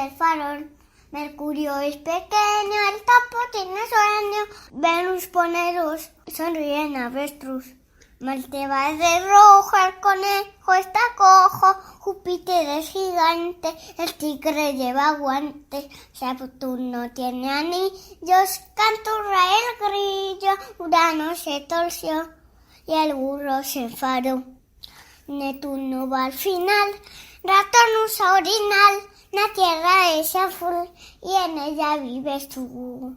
el farol. Mercurio es pequeño, el topo tiene sueño. Venus pone luz, sonríe en avestruz. Marte va de rojo, el conejo está cojo. Júpiter es gigante, el tigre lleva guantes. Saturno tiene anillos, canturra el grillo. Urano se torció y el burro se enfadó. Neptuno va al final, ratón usa orinal. La tierra es azul y en ella vives tú.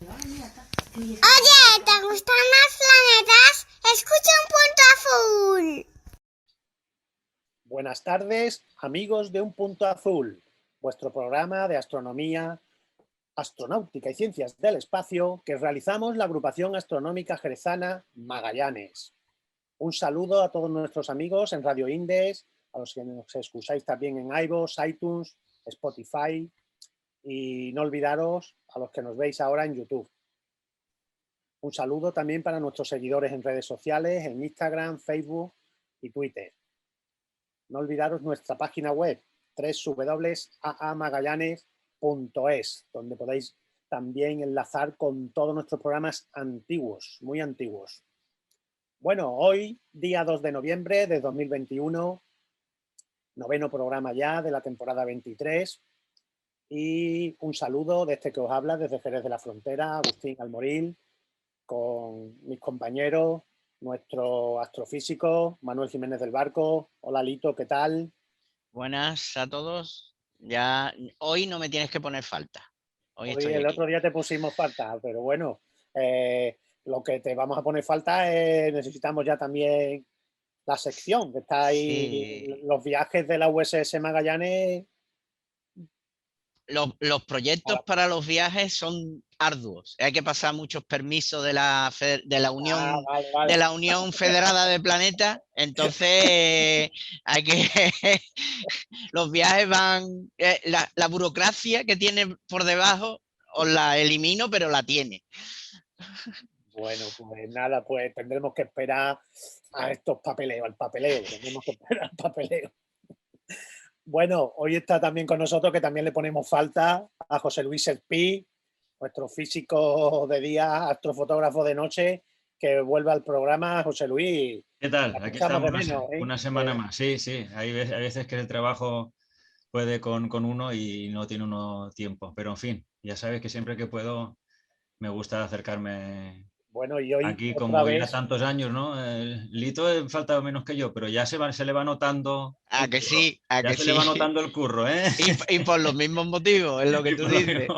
Oye, ¿te gustan los planetas? Escucha Un Punto Azul. Buenas tardes, amigos de Un Punto Azul, vuestro programa de astronomía, astronáutica y ciencias del espacio que realizamos la agrupación astronómica jerezana Magallanes. Un saludo a todos nuestros amigos en Radio Indes, a los que nos escucháis también en iVoox, iTunes, Spotify y no olvidaros a los que nos veis ahora en YouTube. Un saludo también para nuestros seguidores en redes sociales, en Instagram, Facebook y Twitter. No olvidaros nuestra página web www.aamagallanes.es, donde podéis también enlazar con todos nuestros programas antiguos, muy antiguos. Bueno, hoy, día 2 de noviembre de 2021, noveno programa ya de la temporada 23, y un saludo de este que os habla desde Jerez de la Frontera, Agustín Almoril, con mis compañeros, nuestro astrofísico Manuel Jiménez del Barco. Hola Lito, ¿qué tal? Buenas a todos. Ya hoy no me tienes que poner falta. Hoy estoy el aquí. otro día te pusimos falta, pero bueno, lo que te vamos a poner falta es, necesitamos ya también la sección, que está ahí, Sí. los viajes de la USS Magallanes. Los proyectos para los viajes son arduos. Hay que pasar muchos permisos de la Unión, vale. de la Unión Federada de Planetas. Entonces hay que los viajes van, la burocracia que tiene por debajo os la elimino, pero la tiene. Bueno, pues nada, pues tendremos que esperar a estos papeleos, al papeleo, tendremos que esperar al papeleo. Bueno, hoy está también con nosotros, que también le ponemos falta, a José Luis Espí, nuestro físico de día, astrofotógrafo de noche, que vuelve al programa. José Luis, ¿qué tal? Aquí estamos una semana más. Sí, hay veces que el trabajo puede con uno y no tiene uno tiempo, pero en fin, ya sabes que siempre que puedo me gusta acercarme. Bueno, y hoy aquí, otra como vez... ya tantos años, ¿no? Lito falta menos que yo, pero ya se le va notando. ¿A que sí? ¿A ya que se sí? le va notando el curro, ¿eh? Y por los mismos motivos, es lo que tú dices.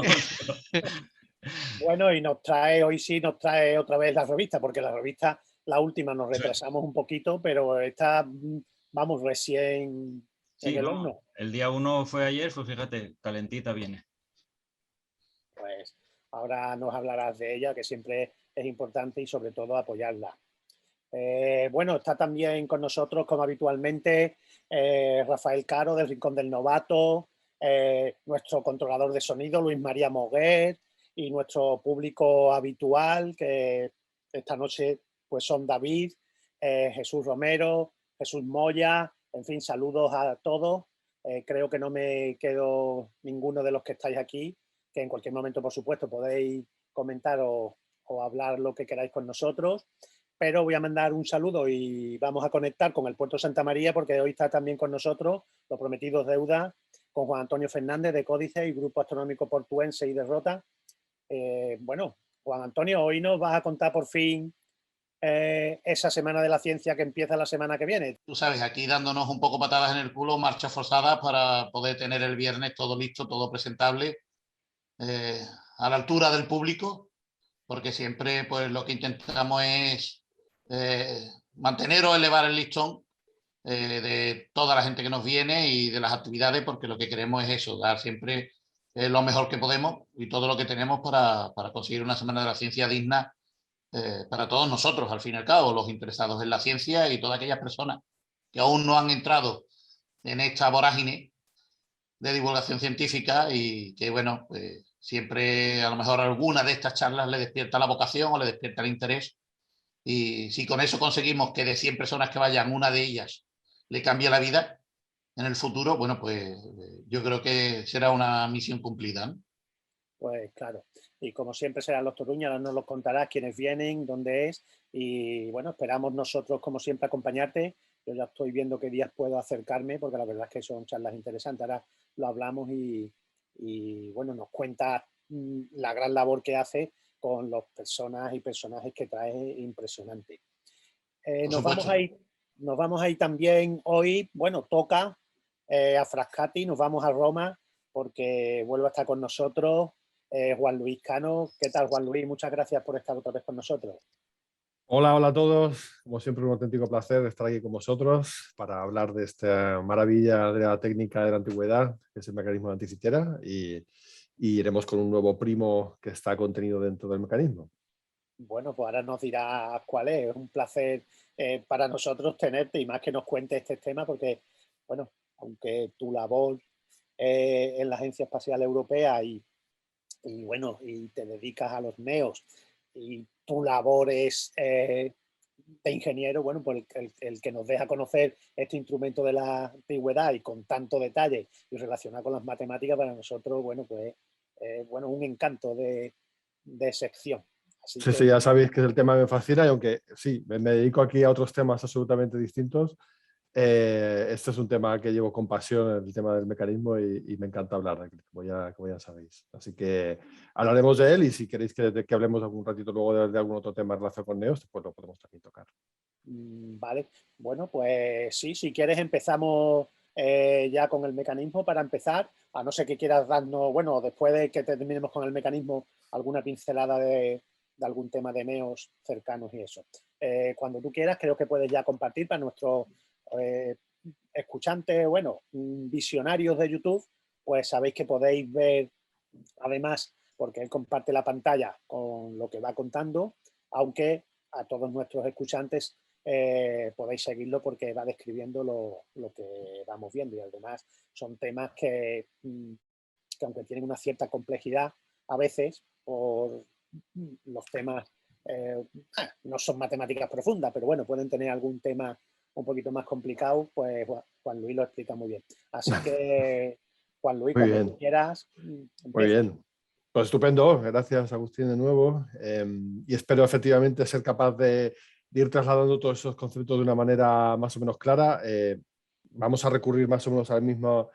Bueno, y hoy sí nos trae otra vez la revista, porque la revista, la última, nos retrasamos un poquito, pero esta, vamos, recién sí, en el horno. El día 1 fue ayer, pues fíjate, calentita viene. Pues ahora nos hablarás de ella, que siempre es importante, y sobre todo apoyarla. Bueno, está también con nosotros, como habitualmente, Rafael Caro del Rincón del Novato, nuestro controlador de sonido, Luis María Moguer, y nuestro público habitual, que esta noche pues son David, Jesús Romero, Jesús Moya, en fin, saludos a todos. Creo que no me quedo ninguno de los que estáis aquí, que en cualquier momento, por supuesto, podéis comentar o hablar lo que queráis con nosotros. Pero voy a mandar un saludo y vamos a conectar con el Puerto Santa María, porque hoy está también con nosotros, lo prometido es deuda, con Juan Antonio Fernández de Códice y Grupo Astronómico Portuense y de Rota. Bueno, Juan Antonio, hoy nos vas a contar por fin esa Semana de la Ciencia que empieza la semana que viene. Tú sabes, aquí dándonos un poco patadas en el culo, marchas forzadas para poder tener el viernes todo listo, todo presentable, a la altura del público, porque siempre pues lo que intentamos es mantener o elevar el listón de toda la gente que nos viene y de las actividades, porque lo que queremos es eso, dar siempre lo mejor que podemos y todo lo que tenemos para conseguir una Semana de la Ciencia digna para todos nosotros, al fin y al cabo, los interesados en la ciencia y todas aquellas personas que aún no han entrado en esta vorágine de divulgación científica y que, bueno, pues siempre a lo mejor alguna de estas charlas le despierta la vocación o le despierta el interés. Y si con eso conseguimos que de 100 personas que vayan, una de ellas le cambie la vida, en el futuro, bueno, pues yo creo que será una misión cumplida, ¿no? Pues claro, y como siempre serán los Toruños, ahora nos los contarás quiénes vienen, dónde es, y bueno, esperamos nosotros como siempre acompañarte. Yo ya estoy viendo qué días puedo acercarme, porque la verdad es que son charlas interesantes. Ahora lo hablamos y bueno, nos cuentas la gran labor que hace con las personas y personajes que trae impresionante. Por Nos vamos supuesto. nos vamos a ir también hoy, bueno, toca a Frascati, nos vamos a Roma, porque vuelve a estar con nosotros Juan Luis Cano. ¿Qué tal, Juan Luis? Muchas gracias por estar otra vez con nosotros. Hola, hola a todos. Como siempre, un auténtico placer estar aquí con vosotros para hablar de esta maravilla de la técnica de la antigüedad, que es el mecanismo de anticitera, y iremos con un nuevo primo que está contenido dentro del mecanismo. Bueno, pues ahora nos dirás cuál es. Es un placer para nosotros tenerte y más que nos cuentes este tema, porque, bueno, aunque tu labor en la Agencia Espacial Europea y bueno, y te dedicas a los neos y tu labor es de ingeniero, bueno, pues el que nos deja conocer este instrumento de la antigüedad y con tanto detalle y relacionado con las matemáticas, para nosotros, bueno, pues bueno, un encanto de sección. Así Sí, que, sí, ya sabéis que es el tema que me fascina y aunque sí, me dedico aquí a otros temas absolutamente distintos, este es un tema que llevo con pasión, el tema del mecanismo, y me encanta hablar de él, como ya sabéis. Así que hablaremos de él y si queréis que hablemos algún ratito luego de algún otro tema relacionado con Neos, pues lo podemos también tocar. Vale, bueno, pues sí, si quieres empezamos ya con el mecanismo para empezar, a no ser que quieras darnos, bueno, después de que terminemos con el mecanismo, alguna pincelada de algún tema de neos cercanos y eso. Cuando tú quieras, creo que puedes ya compartir para nuestros escuchantes, bueno, visionarios de YouTube, pues sabéis que podéis ver, además, porque él comparte la pantalla con lo que va contando, aunque a todos nuestros escuchantes podéis seguirlo porque va describiendo lo que vamos viendo, y además son temas que aunque tienen una cierta complejidad a veces por los temas no son matemáticas profundas, pero bueno, pueden tener algún tema un poquito más complicado, pues Juan Luis lo explica muy bien. Así que, Juan Luis, Muy cuando bien. tú quieras, Muy empieza. bien. Pues estupendo, gracias Agustín de nuevo, y espero efectivamente ser capaz de ir trasladando todos esos conceptos de una manera más o menos clara. Vamos a recurrir más o menos al mismo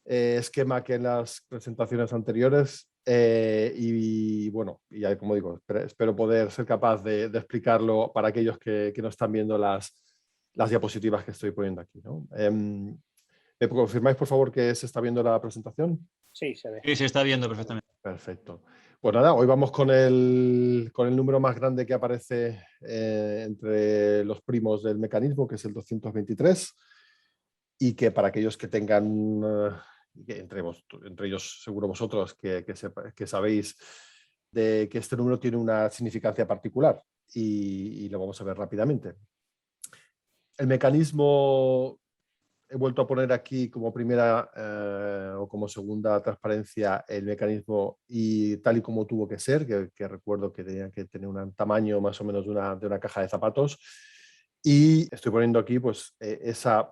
esquema que en las presentaciones anteriores, y bueno, y como digo, espero poder ser capaz de explicarlo para aquellos que no están viendo las diapositivas que estoy poniendo aquí, ¿no? ¿Me confirmáis, por favor, que se está viendo la presentación? Sí, se ve. Sí, se está viendo perfectamente. Perfecto. Pues nada, hoy vamos con el número más grande que aparece entre los primos del mecanismo, que es el 223, y que para aquellos que tengan, entre ellos seguro vosotros, que sabéis de que este número tiene una significancia particular, y lo vamos a ver rápidamente. El mecanismo, he vuelto a poner aquí como primera o como segunda transparencia el mecanismo y tal y como tuvo que ser, que recuerdo que tenía que tener un tamaño más o menos de una caja de zapatos, y estoy poniendo aquí pues esa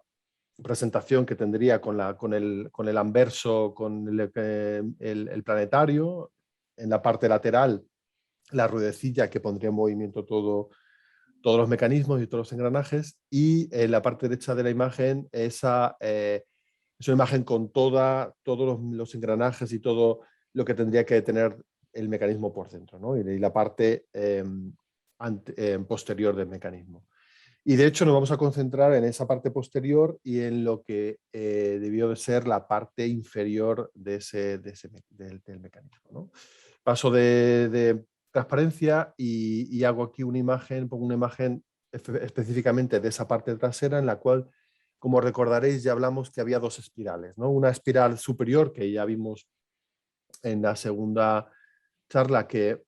presentación que tendría con el anverso, con el planetario, en la parte lateral la ruedecilla que pondría en movimiento todos los mecanismos y todos los engranajes, y en la parte derecha de la imagen es una imagen con todos los engranajes y todo lo que tendría que tener el mecanismo por dentro, ¿no? Y la parte posterior del mecanismo. Y de hecho nos vamos a concentrar en esa parte posterior y en lo que debió de ser la parte inferior del mecanismo, ¿no? Paso de transparencia y hago aquí una imagen, pongo una imagen específicamente de esa parte trasera, en la cual, como recordaréis, ya hablamos que había dos espirales, ¿no? Una espiral superior, que ya vimos en la segunda charla, que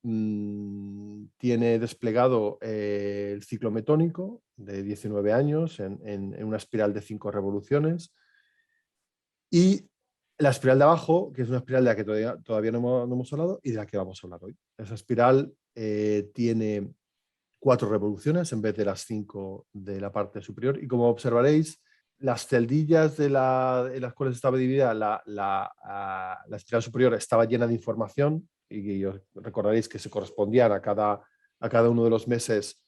tiene desplegado el ciclo metónico de 19 años en una espiral de 5 revoluciones, y la espiral de abajo, que es una espiral de la que todavía no hemos hablado y de la que vamos a hablar hoy. Esa espiral tiene 4 revoluciones en vez de las 5 de la parte superior, y como observaréis, las celdillas en las cuales estaba dividida la espiral superior estaba llena de información y os recordaréis que se correspondían a cada uno de los meses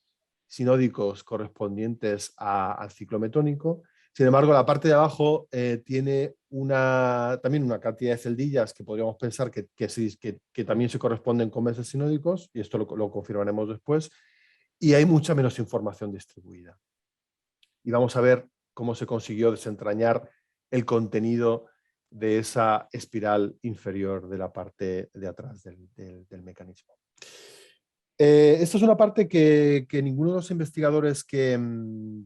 sinódicos correspondientes al ciclo metónico. Sin embargo, la parte de abajo tiene también una cantidad de celdillas que podríamos pensar que también se corresponden con meses sinódicos, y esto lo confirmaremos después, y hay mucha menos información distribuida. Y vamos a ver cómo se consiguió desentrañar el contenido de esa espiral inferior de la parte de atrás del mecanismo. Esta es una parte que ninguno de los investigadores que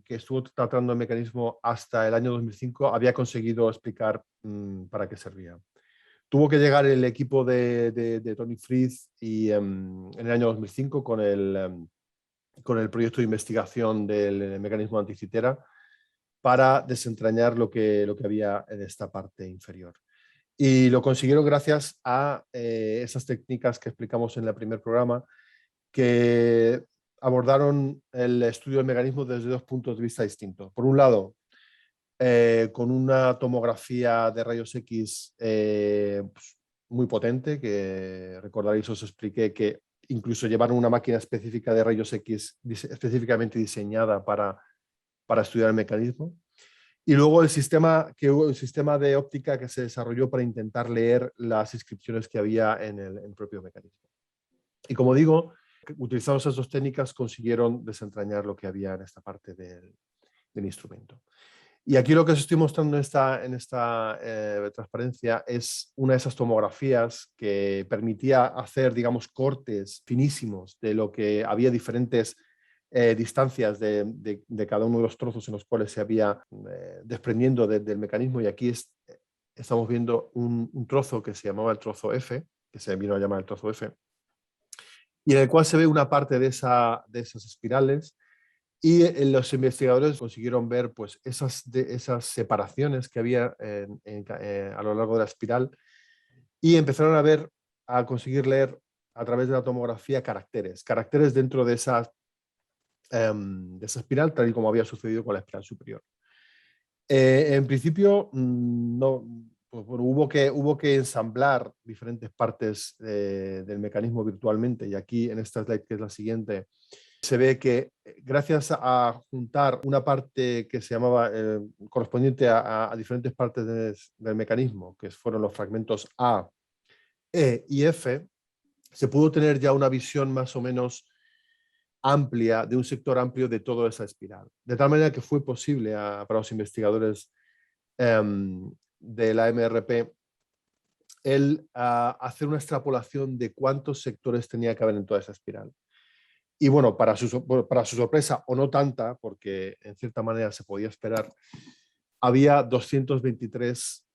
estuvo tratando el mecanismo hasta el año 2005 había conseguido explicar para qué servía. Tuvo que llegar el equipo de Tony Fries en el año 2005 con el proyecto de investigación del mecanismo anticitera para desentrañar lo que había en esta parte inferior. Y lo consiguieron gracias a esas técnicas que explicamos en el primer programa, que abordaron el estudio del mecanismo desde dos puntos de vista distintos. Por un lado, con una tomografía de rayos X muy potente, que recordaréis, os expliqué que incluso llevaron una máquina específica de rayos X específicamente diseñada para estudiar el mecanismo. Y luego el sistema de óptica que se desarrolló para intentar leer las inscripciones que había en el propio mecanismo. Y como digo, utilizando esas dos técnicas consiguieron desentrañar lo que había en esta parte del instrumento. Y aquí lo que os estoy mostrando en esta transparencia es una de esas tomografías que permitía hacer, digamos, cortes finísimos de lo que había diferentes distancias de cada uno de los trozos en los cuales se había desprendiendo del mecanismo. Y aquí estamos viendo un trozo que se llamaba el trozo F, que se vino a llamar el trozo F, y en el cual se ve una parte de esas espirales. Y los investigadores consiguieron ver pues, esas separaciones que había a lo largo de la espiral, y empezaron a conseguir leer a través de la tomografía caracteres dentro de esa espiral, tal y como había sucedido con la espiral superior. En principio, no, pues, bueno, hubo que ensamblar diferentes partes del mecanismo virtualmente, y aquí en esta slide, que es la siguiente, se ve que gracias a juntar una parte que se llamaba correspondiente a diferentes partes del mecanismo, que fueron los fragmentos A, E y F, se pudo tener ya una visión más o menos amplia, de un sector amplio de toda esa espiral. De tal manera que fue posible para los investigadores de la MRP hacer una extrapolación de cuántos sectores tenía que haber en toda esa espiral. Y bueno, para su sorpresa, o no tanta, porque en cierta manera se podía esperar, había 223,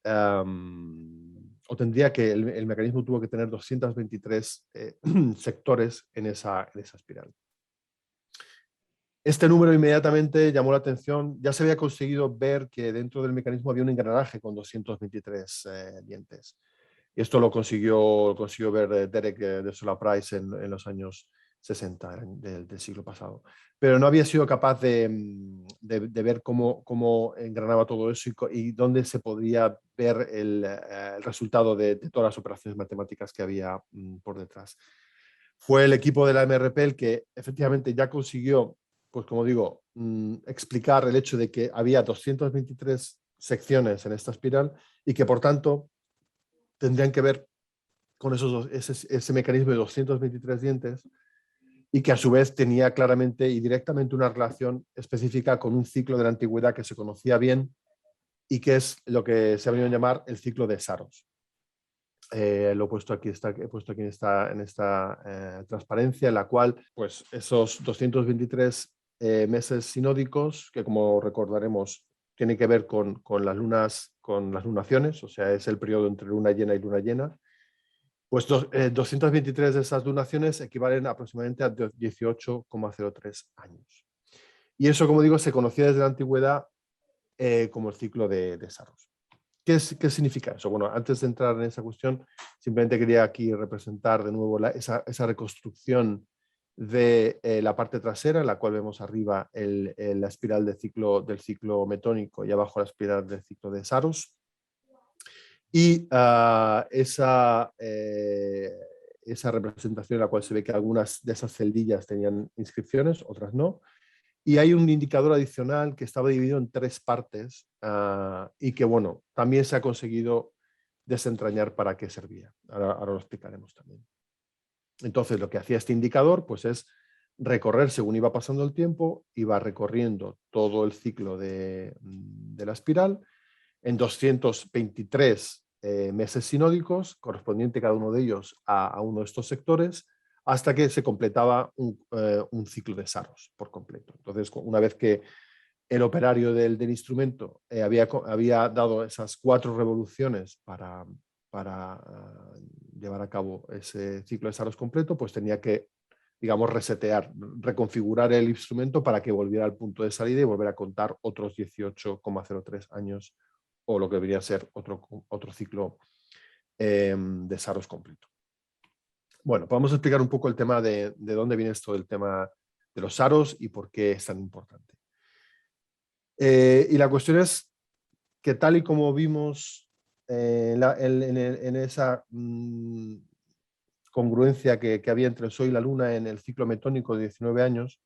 o tendría que, el mecanismo tuvo que tener 223 sectores en esa espiral. Este número inmediatamente llamó la atención. Ya se había conseguido ver que dentro del mecanismo había un engranaje con 223 dientes. Y esto lo consiguió ver Derek de Sola Price en los años 60 del siglo pasado. Pero no había sido capaz de ver cómo engranaba todo eso y dónde se podía ver el resultado de todas las operaciones matemáticas que había por detrás. Fue el equipo de la MRP el que efectivamente ya consiguió, pues como digo, explicar el hecho de que había 223 secciones en esta espiral y que por tanto tendrían que ver con ese mecanismo de 223 dientes, y que a su vez tenía claramente y directamente una relación específica con un ciclo de la antigüedad que se conocía bien y que es lo que se ha venido a llamar el ciclo de Saros. Lo he puesto aquí, en esta transparencia, en la cual pues, esos 223 meses sinódicos, que como recordaremos tiene que ver con las lunaciones, o sea, es el periodo entre luna llena y luna llena, pues 223 de esas lunaciones equivalen aproximadamente a 18,03 años. Y eso, como digo, se conocía desde la antigüedad como el ciclo de Saros. ¿Qué significa eso? Bueno, antes de entrar en esa cuestión, simplemente quería aquí representar de nuevo esa reconstrucción de la parte trasera, en la cual vemos arriba la espiral del ciclo metónico y abajo la espiral del ciclo de Saros. Y esa representación en la cual se ve que algunas de esas celdillas tenían inscripciones, otras no. Y hay un indicador adicional que estaba dividido en 3 partes y que, bueno, también se ha conseguido desentrañar para qué servía. Ahora lo explicaremos también. Entonces, lo que hacía este indicador pues, es recorrer, según iba pasando el tiempo, iba recorriendo todo el ciclo de la espiral en 223 meses sinódicos, correspondiente cada uno de ellos a uno de estos sectores, hasta que se completaba un ciclo de Saros por completo. Entonces, una vez que el operario del instrumento había dado esas 4 revoluciones para llevar a cabo ese ciclo de Saros completo, pues tenía que, digamos, resetear, reconfigurar el instrumento para que volviera al punto de salida y volver a contar otros 18,03 años o lo que debería ser otro ciclo de Saros completo. Bueno, vamos a explicar un poco el tema de dónde viene esto del tema de los Saros y por qué es tan importante. Y la cuestión es que tal y como vimos en esa congruencia que había entre el Sol y la Luna en el ciclo metónico de 19 años,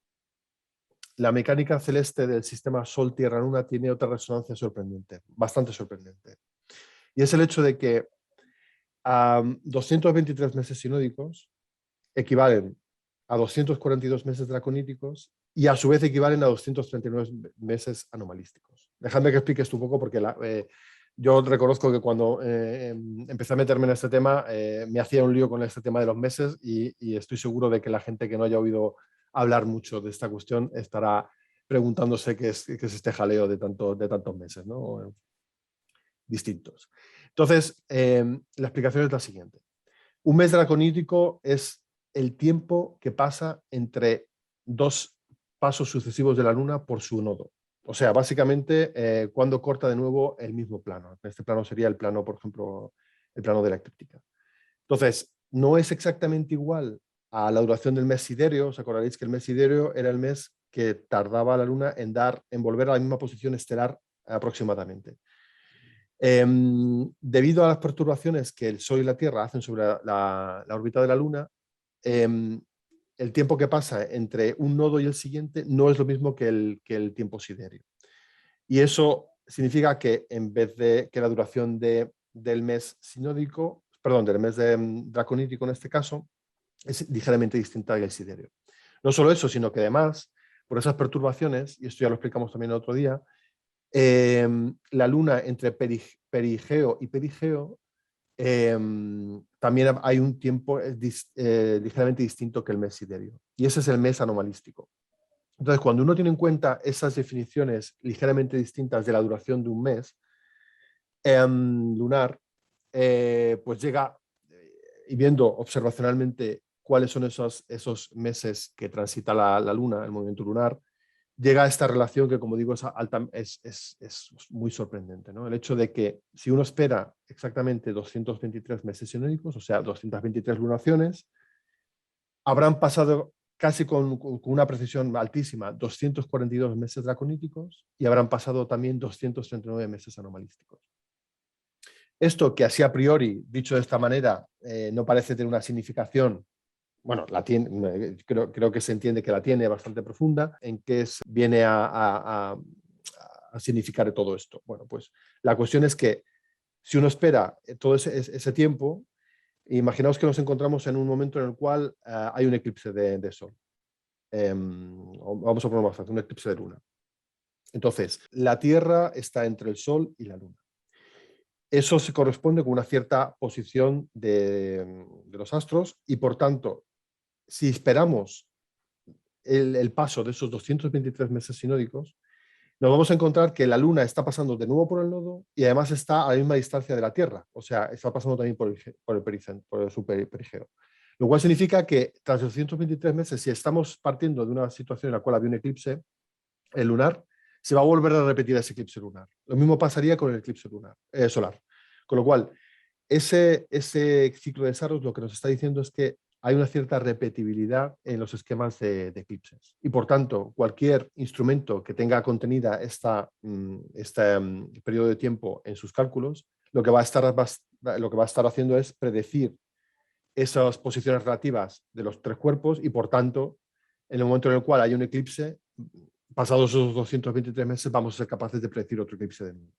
la mecánica celeste del sistema Sol-Tierra-Luna tiene otra resonancia sorprendente, bastante sorprendente. Y es el hecho de que 223 meses sinódicos equivalen a 242 meses draconíticos y a su vez equivalen a 239 meses anomalísticos. Dejadme que explique esto un poco porque yo reconozco que cuando empecé a meterme en este tema me hacía un lío con este tema de los meses y estoy seguro de que la gente que no haya oído hablar mucho de esta cuestión estará preguntándose qué es este jaleo de tantos meses, ¿no? Distintos. Entonces, la explicación es la siguiente. Un mes draconítico es el tiempo que pasa entre 2 pasos sucesivos de la Luna por su nodo. O sea, básicamente, cuando corta de nuevo el mismo plano. Este plano sería el plano, por ejemplo, el plano de la eclíptica. Entonces, no es exactamente igual a la duración del mes siderio. Os acordaréis que el mes siderio era el mes que tardaba la Luna en volver a la misma posición estelar aproximadamente. Debido a las perturbaciones que el Sol y la Tierra hacen sobre la órbita de la Luna, el tiempo que pasa entre un nodo y el siguiente no es lo mismo que el tiempo siderio. Y eso significa que en vez de que la duración del mes sinódico, perdón, del mes draconítico en este caso, es ligeramente distinta del siderio. No solo eso, sino que además, por esas perturbaciones, y esto ya lo explicamos también el otro día, la Luna entre perigeo y perigeo también hay un tiempo ligeramente distinto que el mes siderio. Y ese es el mes anomalístico. Entonces, cuando uno tiene en cuenta esas definiciones ligeramente distintas de la duración de un mes lunar, pues llega, y viendo observacionalmente cuáles son esos meses que transita la Luna, el movimiento lunar, llega a esta relación que, como digo, es muy sorprendente, ¿no? El hecho de que si uno espera exactamente 223 meses sinódicos, o sea, 223 lunaciones, habrán pasado casi con una precisión altísima 242 meses draconíticos y habrán pasado también 239 meses anomalísticos. Esto que así a priori, dicho de esta manera, no parece tener una significación, bueno, la tiene, creo que se entiende que la tiene bastante profunda, en qué viene a significar todo esto. Bueno, pues la cuestión es que si uno espera todo ese tiempo, imaginaos que nos encontramos en un momento en el cual hay un eclipse de Sol. Vamos a poner más fácil, un eclipse de Luna. Entonces, la Tierra está entre el Sol y la Luna. Eso se corresponde con una cierta posición de los astros y, por tanto, si esperamos el paso de esos 223 meses sinódicos, nos vamos a encontrar que la Luna está pasando de nuevo por el nodo y además está a la misma distancia de la Tierra, o sea, está pasando también por su perigeo. Lo cual significa que tras los 223 meses, si estamos partiendo de una situación en la cual había un eclipse lunar, se va a volver a repetir ese eclipse lunar. Lo mismo pasaría con el eclipse solar. Con lo cual, ese ciclo de Saros lo que nos está diciendo es que hay una cierta repetibilidad en los esquemas de eclipses. Y por tanto, cualquier instrumento que tenga contenida este periodo de tiempo en sus cálculos, lo que va a estar haciendo es predecir esas posiciones relativas de los tres cuerpos y por tanto, en el momento en el cual hay un eclipse, pasados esos 223 meses, vamos a ser capaces de predecir otro eclipse de luna.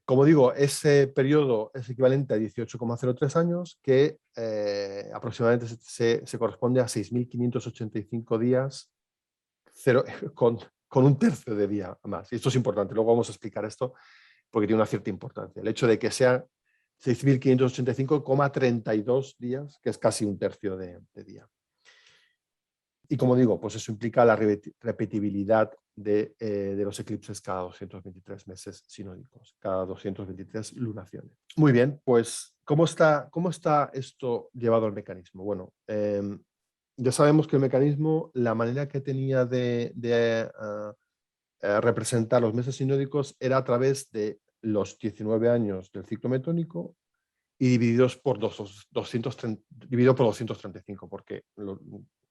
Como digo, ese periodo es equivalente a 18,03 años, que aproximadamente se corresponde a 6.585 días con un tercio de día más. Y esto es importante, luego vamos a explicar esto porque tiene una cierta importancia. El hecho de que sean 6.585,32 días, que es casi un tercio de día. Y como digo, pues eso implica la repetibilidad de los eclipses cada 223 meses sinódicos, cada 223 lunaciones. Muy bien, pues ¿cómo está esto llevado al mecanismo? Bueno, ya sabemos que el mecanismo, la manera que tenía de representar los meses sinódicos era a través de los 19 años del ciclo metónico y dividido por 235, porque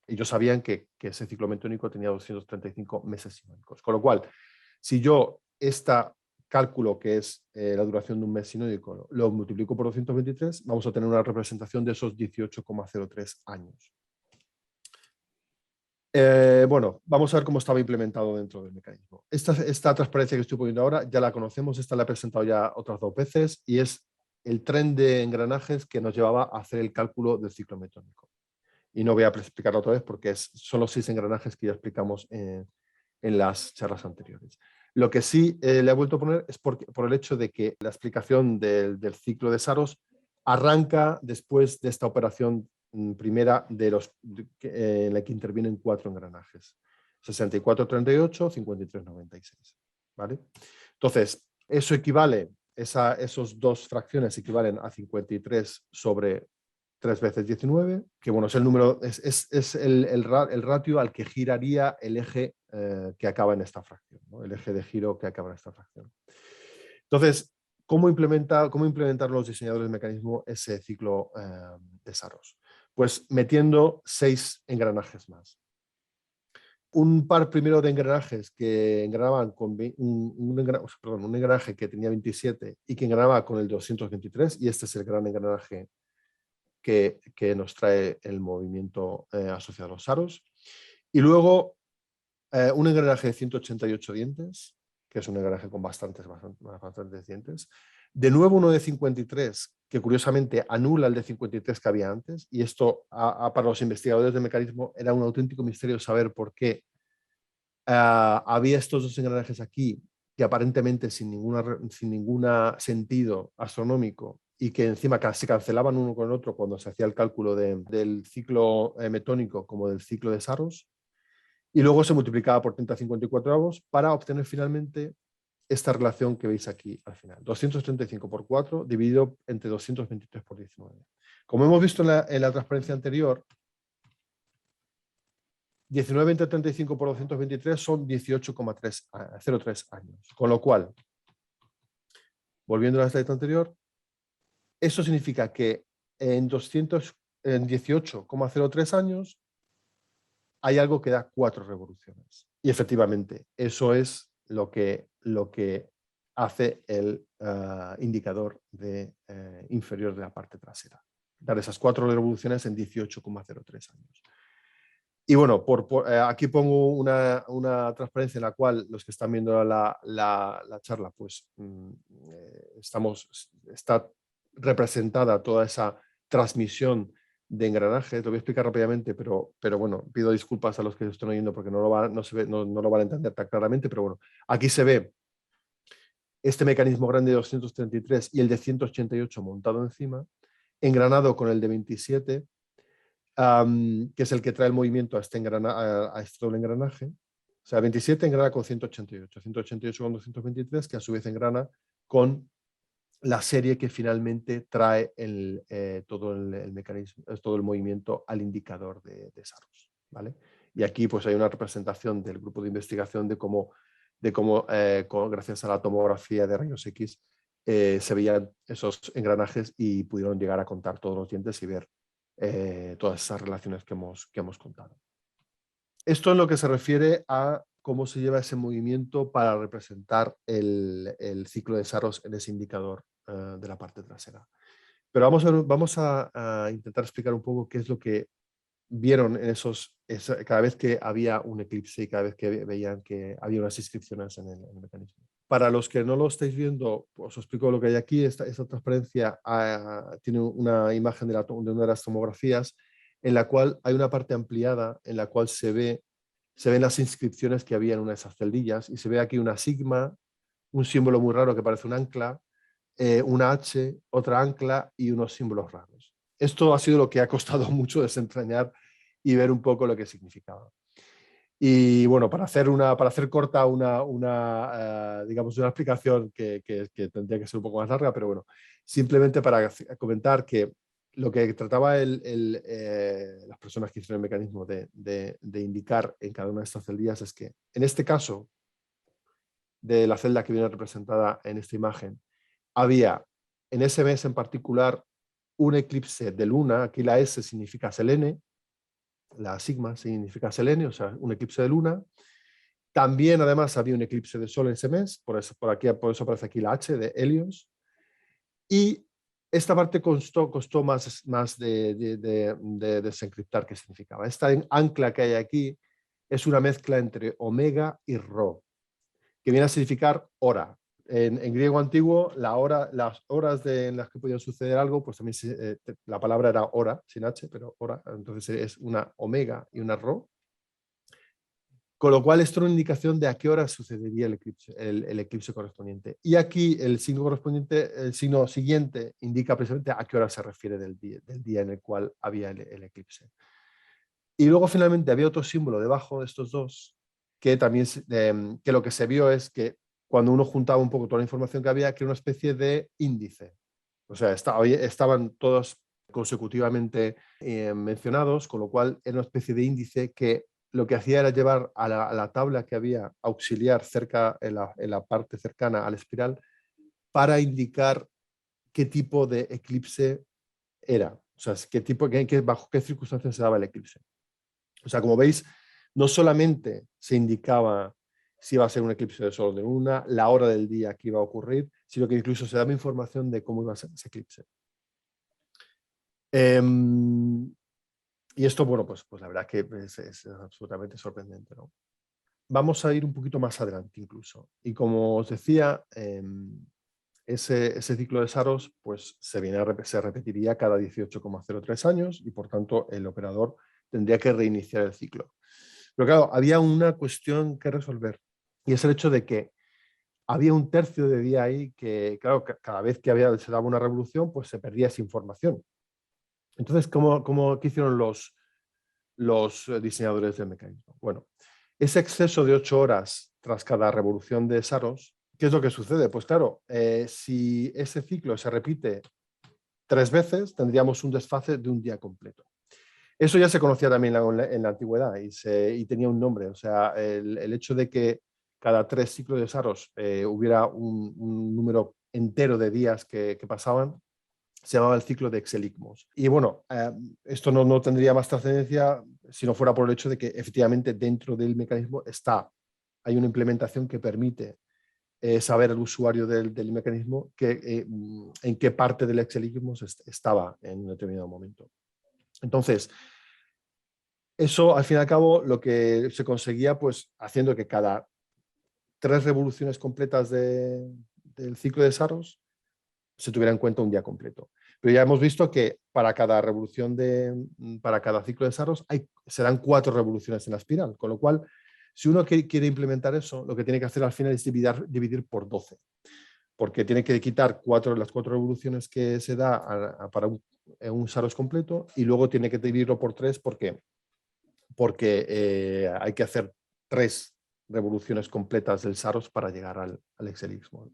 ellos sabían que ese ciclo metónico tenía 235 meses sinódicos. Con lo cual, si yo este cálculo, que es la duración de un mes sinódico, lo multiplico por 223, vamos a tener una representación de esos 18,03 años. Bueno, vamos a ver cómo estaba implementado dentro del mecanismo. Esta transparencia que estoy poniendo ahora ya la conocemos, esta la he presentado ya otras 2 veces y es el tren de engranajes que nos llevaba a hacer el cálculo del ciclo metónico. Y no voy a explicarlo otra vez porque son los 6 engranajes que ya explicamos en las charlas anteriores. Lo que sí le he vuelto a poner es por el hecho de que la explicación del ciclo de Saros arranca después de esta operación primera en la que intervienen 4 engranajes. 64-38, 53-96. ¿Vale? Entonces, eso equivale, esos 2 fracciones equivalen a 53 sobre 3 veces 19, que bueno, es el número, es el ratio al que giraría el eje que acaba en esta fracción, ¿no? El eje de giro que acaba en esta fracción. Entonces, ¿cómo implementar los diseñadores del mecanismo ese ciclo de Saros? Pues metiendo 6 engranajes más. Un par primero de engranajes que engranaban con un engranaje que tenía 27 y que engranaba con el 223, y este es el gran engranaje que nos trae el movimiento asociado a los Saros. Y luego un engranaje de 188 dientes, que es un engranaje con bastantes dientes. De nuevo uno de 53, que curiosamente anula el de 53 que había antes, y esto para los investigadores del mecanismo era un auténtico misterio saber por qué había estos 2 engranajes aquí que aparentemente sin ningún sentido astronómico y que encima se cancelaban uno con el otro cuando se hacía el cálculo del ciclo metónico como del ciclo de Saros, y luego se multiplicaba por 30,54 para obtener finalmente esta relación que veis aquí al final, 235 por 4 dividido entre 223 por 19. Como hemos visto en la transparencia anterior, 19 entre 35 por 223 son 18,03 años. Con lo cual, volviendo a la slide anterior, eso significa que en 18,03 años hay algo que da 4 revoluciones. Y efectivamente, eso es lo que hace el indicador inferior de la parte trasera. Dar esas 4 revoluciones en 18,03 años. Y bueno, aquí pongo una transparencia en la cual los que están viendo la charla, pues está representada toda esa transmisión de engranajes. Lo voy a explicar rápidamente, pero bueno, pido disculpas a los que están oyendo porque no lo van a entender tan claramente, pero bueno, aquí se ve este mecanismo grande de 233 y el de 188 montado encima, engranado con el de 27, que es el que trae el movimiento a este doble engranaje. O sea, 27 engrana con 188, 188 con 223, que a su vez engrana con la serie que finalmente trae todo el mecanismo, todo el movimiento al indicador de Saros, ¿vale? Y aquí pues hay una representación del grupo de investigación de cómo gracias a la tomografía de rayos X se veían esos engranajes y pudieron llegar a contar todos los dientes y ver todas esas relaciones que hemos contado. Esto en lo que se refiere a cómo se lleva ese movimiento para representar el ciclo de Saros en ese indicador de la parte trasera. Pero vamos a intentar explicar un poco qué es lo que vieron en cada vez que había un eclipse y cada vez que veían que había unas inscripciones en el mecanismo. Para los que no lo estáis viendo, os explico lo que hay aquí. Esta transparencia tiene una imagen de una de las tomografías en la cual hay una parte ampliada en la cual se ven las inscripciones que había en una de esas celdillas, y se ve aquí una sigma, un símbolo muy raro que parece un ancla, una H, otra ancla y unos símbolos raros. Esto ha sido lo que ha costado mucho desentrañar y ver un poco lo que significaba. Y bueno, para hacer corta digamos, una explicación que tendría que ser un poco más larga, pero bueno, simplemente para comentar que lo que trataba las personas que hicieron el mecanismo de indicar en cada una de estas celdillas es que, en este caso, de la celda que viene representada en esta imagen, había en ese mes en particular un eclipse de luna. Aquí la S significa selene, la sigma significa selene, o sea, un eclipse de luna. También, además, había un eclipse de sol en ese mes, por eso aparece aquí la H de Helios. Y esta parte costó más de desencriptar qué significaba. Esta ancla que hay aquí es una mezcla entre omega y rho, que viene a significar hora. En griego antiguo, las horas en las que podía suceder algo, pues también la palabra era hora, sin H, pero hora, entonces es una omega y una rho. Con lo cual, esto es una indicación de a qué hora sucedería el eclipse correspondiente. Y aquí el signo siguiente, indica precisamente a qué hora se refiere del día en el cual había el eclipse. Y luego, finalmente, había otro símbolo debajo de estos dos, que también que lo que se vio es que cuando uno juntaba un poco toda la información que había, que era una especie de índice. O sea, estaban todos consecutivamente mencionados, con lo cual era una especie de índice que lo que hacía era llevar a la tabla que había auxiliar cerca, en la parte cercana a la espiral, para indicar qué tipo de eclipse era. O sea, bajo qué circunstancias se daba el eclipse. O sea, como veis, no solamente se indicaba si iba a ser un eclipse de sol o de luna, la hora del día que iba a ocurrir, sino que incluso se daba información de cómo iba a ser ese eclipse. Y esto, bueno, pues la verdad que es absolutamente sorprendente, ¿no? Vamos a ir un poquito más adelante incluso. Y como os decía, ese ciclo de Saros pues, se repetiría cada 18,03 años y por tanto el operador tendría que reiniciar el ciclo. Pero claro, había una cuestión que resolver, y es el hecho de que había un tercio de día ahí que, claro, cada vez que se daba una revolución, pues se perdía esa información. Entonces, ¿qué hicieron los diseñadores del mecanismo? Bueno, ese exceso de 8 horas tras cada revolución de Saros, ¿qué es lo que sucede? Pues claro, si ese ciclo se repite 3 veces, tendríamos un desfase de un día completo. Eso ya se conocía también en la antigüedad y tenía un nombre. O sea, el hecho de que cada 3 ciclos de Saros hubiera un número entero de días que pasaban, se llamaba el ciclo de Exeligmos. Y bueno, esto no tendría más trascendencia si no fuera por el hecho de que efectivamente dentro del mecanismo hay una implementación que permite saber al usuario del mecanismo en qué parte del Exeligmos estaba en un determinado momento. Entonces, eso al fin y al cabo lo que se conseguía pues haciendo que cada 3 revoluciones completas del ciclo de Saros se tuviera en cuenta un día completo. Pero ya hemos visto que para cada ciclo de Saros serán 4 revoluciones en la espiral, con lo cual si uno quiere implementar eso, lo que tiene que hacer al final es dividir por 12, porque tiene que quitar las 4 revoluciones que se da para un Saros completo, y luego tiene que dividirlo por 3 porque hay que hacer 3 revoluciones completas del Saros para llegar al Exeligmos.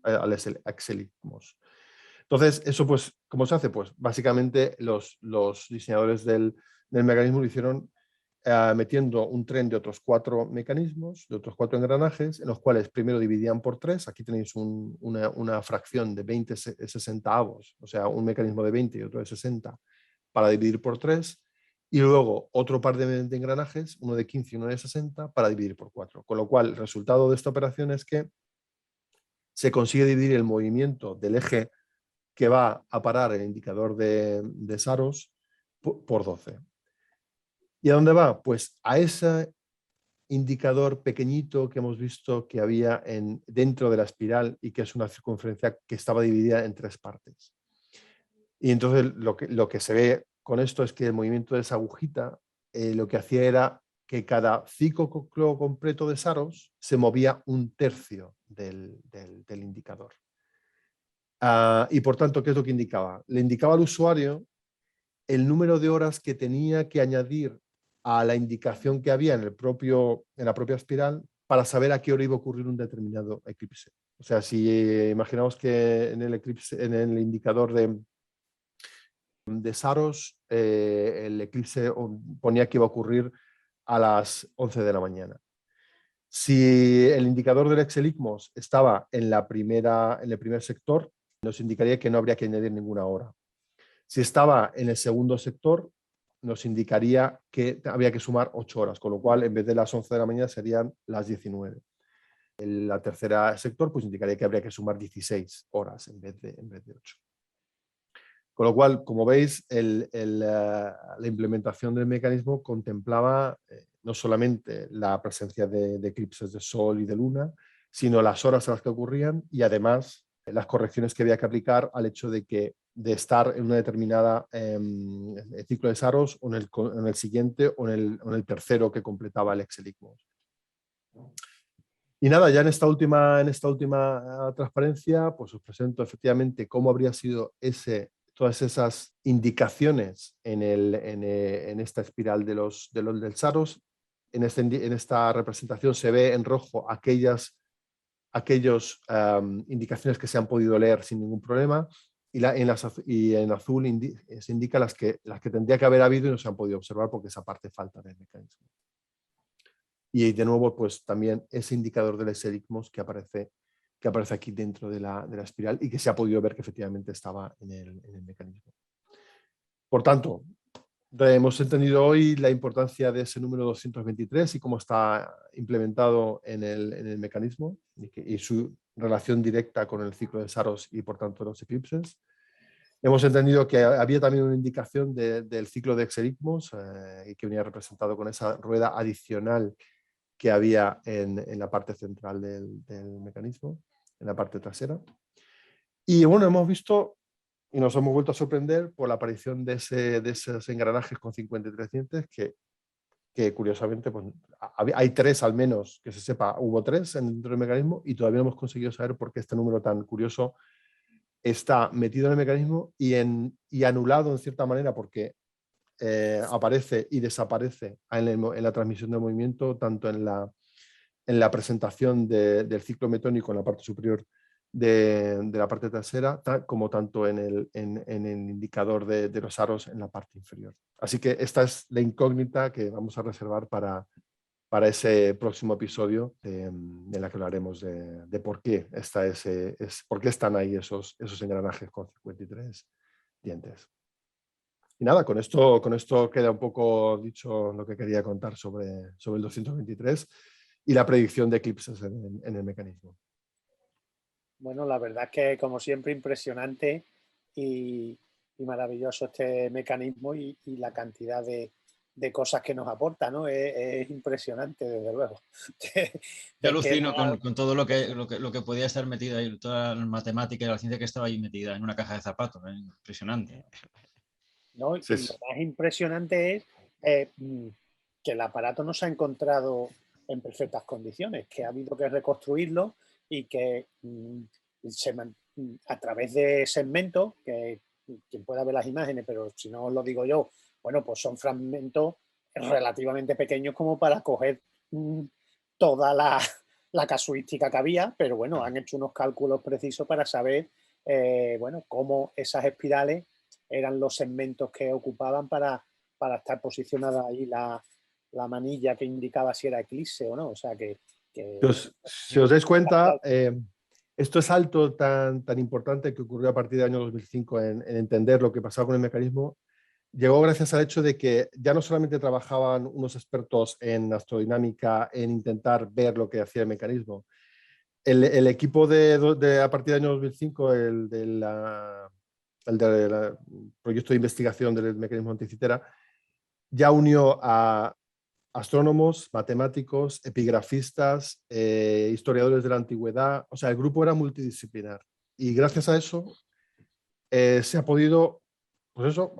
Entonces, eso pues, ¿cómo se hace? Pues básicamente los diseñadores del mecanismo lo hicieron metiendo un tren de otros 4 mecanismos, de otros 4 engranajes, en los cuales primero dividían por 3. Aquí tenéis una fracción de 20 60avos, o sea, un mecanismo de 20 y otro de 60, para dividir por 3 y luego otro par de engranajes, uno de 15 y uno de 60, para dividir por 4. Con lo cual, el resultado de esta operación es que se consigue dividir el movimiento del eje que va a parar el indicador de Saros por 12. ¿Y a dónde va? Pues a ese indicador pequeñito que hemos visto que había dentro de la espiral y que es una circunferencia que estaba dividida en 3 partes. Y entonces lo que se ve con esto es que el movimiento de esa agujita lo que hacía era que cada ciclo completo de Saros se movía 1/3 del indicador. Y por tanto, ¿qué es lo que indicaba? Le indicaba al usuario el número de horas que tenía que añadir a la indicación que había en la propia espiral para saber a qué hora iba a ocurrir un determinado eclipse. O sea, si imaginamos que en el indicador de Saros, el eclipse ponía que iba a ocurrir a las 11 de la mañana. Si el indicador del Exeligmos estaba en el primer sector, nos indicaría que no habría que añadir ninguna hora. Si estaba en el segundo sector, nos indicaría que había que sumar 8 horas, con lo cual en vez de las 11 de la mañana serían las 19. En la tercera sector, pues indicaría que habría que sumar 16 horas en vez de 8. Con lo cual, como veis, la implementación del mecanismo contemplaba no solamente la presencia de eclipses de Sol y de Luna, sino las horas a las que ocurrían y además las correcciones que había que aplicar al hecho de estar en una determinada ciclo de Saros o en el siguiente o en el tercero que completaba el Exeligmos. Y nada, ya en esta última transparencia, pues os presento efectivamente cómo habría sido todas esas indicaciones en esta espiral del Saros. En esta representación se ve en rojo aquellas indicaciones que se han podido leer sin ningún problema y en azul se indica las que tendría que haber habido y no se han podido observar porque esa parte falta del mecanismo. Y de nuevo, pues también ese indicador del Exeligmos que aparece aquí dentro de la espiral y que se ha podido ver que efectivamente estaba en el mecanismo. Por tanto, hemos entendido hoy la importancia de ese número 223 y cómo está implementado en el mecanismo y su relación directa con el ciclo de Saros y por tanto los eclipses. Hemos entendido que había también una indicación del ciclo de Exeligmos y que venía representado con esa rueda adicional que había en la parte central del mecanismo, en la parte trasera. Y bueno, hemos visto y nos hemos vuelto a sorprender por la aparición de esos engranajes con 53 dientes que curiosamente pues, hay 3 al menos, que se sepa, hubo 3 dentro del mecanismo y todavía no hemos conseguido saber por qué este número tan curioso está metido en el mecanismo y anulado en cierta manera porque aparece y desaparece en la transmisión del movimiento, tanto en la presentación del ciclo metónico en la parte superior de la parte trasera, como tanto en el indicador de los aros en la parte inferior. Así que esta es la incógnita que vamos a reservar para ese próximo episodio en la que hablaremos de por qué por qué están ahí esos engranajes con 53 dientes. Y nada, con esto queda un poco dicho lo que quería contar sobre el 223 y la predicción de eclipses en el mecanismo. Bueno, la verdad es que como siempre impresionante y maravilloso este mecanismo y la cantidad de cosas que nos aporta, ¿no? Es impresionante, desde luego. Yo alucino con todo lo que podía estar metido ahí, toda la matemática y la ciencia que estaba ahí metida en una caja de zapatos, impresionante. ¿No? Sí. Y lo más impresionante es que el aparato no se ha encontrado en perfectas condiciones, que ha habido que reconstruirlo y que a través de segmentos, que quien pueda ver las imágenes, pero si no os lo digo yo, bueno, pues son fragmentos relativamente pequeños como para coger toda la casuística que había, pero bueno, han hecho unos cálculos precisos para saber bueno, cómo esas espirales eran los segmentos que ocupaban para estar posicionada ahí la manilla que indicaba si era eclipse o no. O sea que si os dais cuenta, esto salto tan importante que ocurrió a partir del año 2005 en entender lo que pasaba con el mecanismo, llegó gracias al hecho de que ya no solamente trabajaban unos expertos en astrodinámica, en intentar ver lo que hacía el mecanismo. El equipo a partir del año 2005, el del proyecto de investigación del mecanismo anticitera, ya unió a astrónomos, matemáticos, epigrafistas, historiadores de la antigüedad. O sea, el grupo era multidisciplinar. Y gracias a eso se ha podido, pues eso,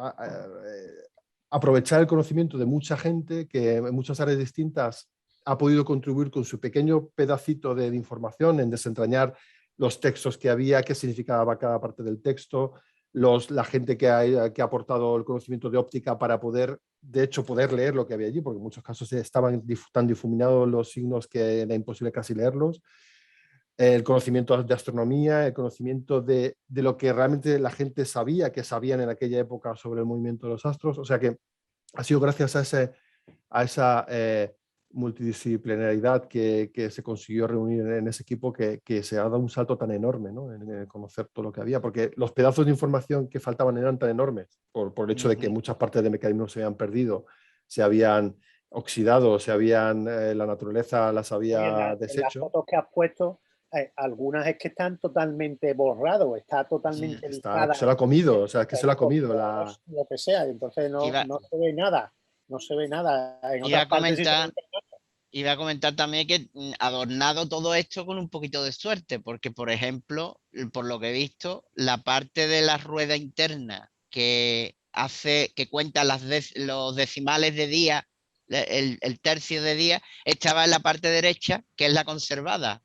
aprovechar el conocimiento de mucha gente que en muchas áreas distintas ha podido contribuir con su pequeño pedacito de información en desentrañar los textos que había, qué significaba cada parte del texto, la gente que ha aportado el conocimiento de óptica para poder, de hecho, poder leer lo que había allí, porque en muchos casos estaban tan difuminados los signos que era imposible casi leerlos. El conocimiento de astronomía, el conocimiento de lo que realmente la gente sabía, que sabían en aquella época sobre el movimiento de los astros. O sea que ha sido gracias a esa multidisciplinaridad que se consiguió reunir en ese equipo que se ha dado un salto tan enorme, ¿no? en conocer todo lo que había, porque los pedazos de información que faltaban eran tan enormes por el hecho de que muchas partes del mecanismo se habían perdido, se habían oxidado, la naturaleza las había deshecho. En las fotos que has puesto, algunas es que están totalmente borrados, está totalmente listada. Se lo ha comido, o sea, es que se lo ha comido. Lo que sea, entonces no se ve nada. No se ve nada. Iba a comentar también que adornado todo esto con un poquito de suerte, porque, por ejemplo, por lo que he visto, la parte de la rueda interna que cuenta los decimales de día, el tercio de día, estaba en la parte derecha, que es la conservada.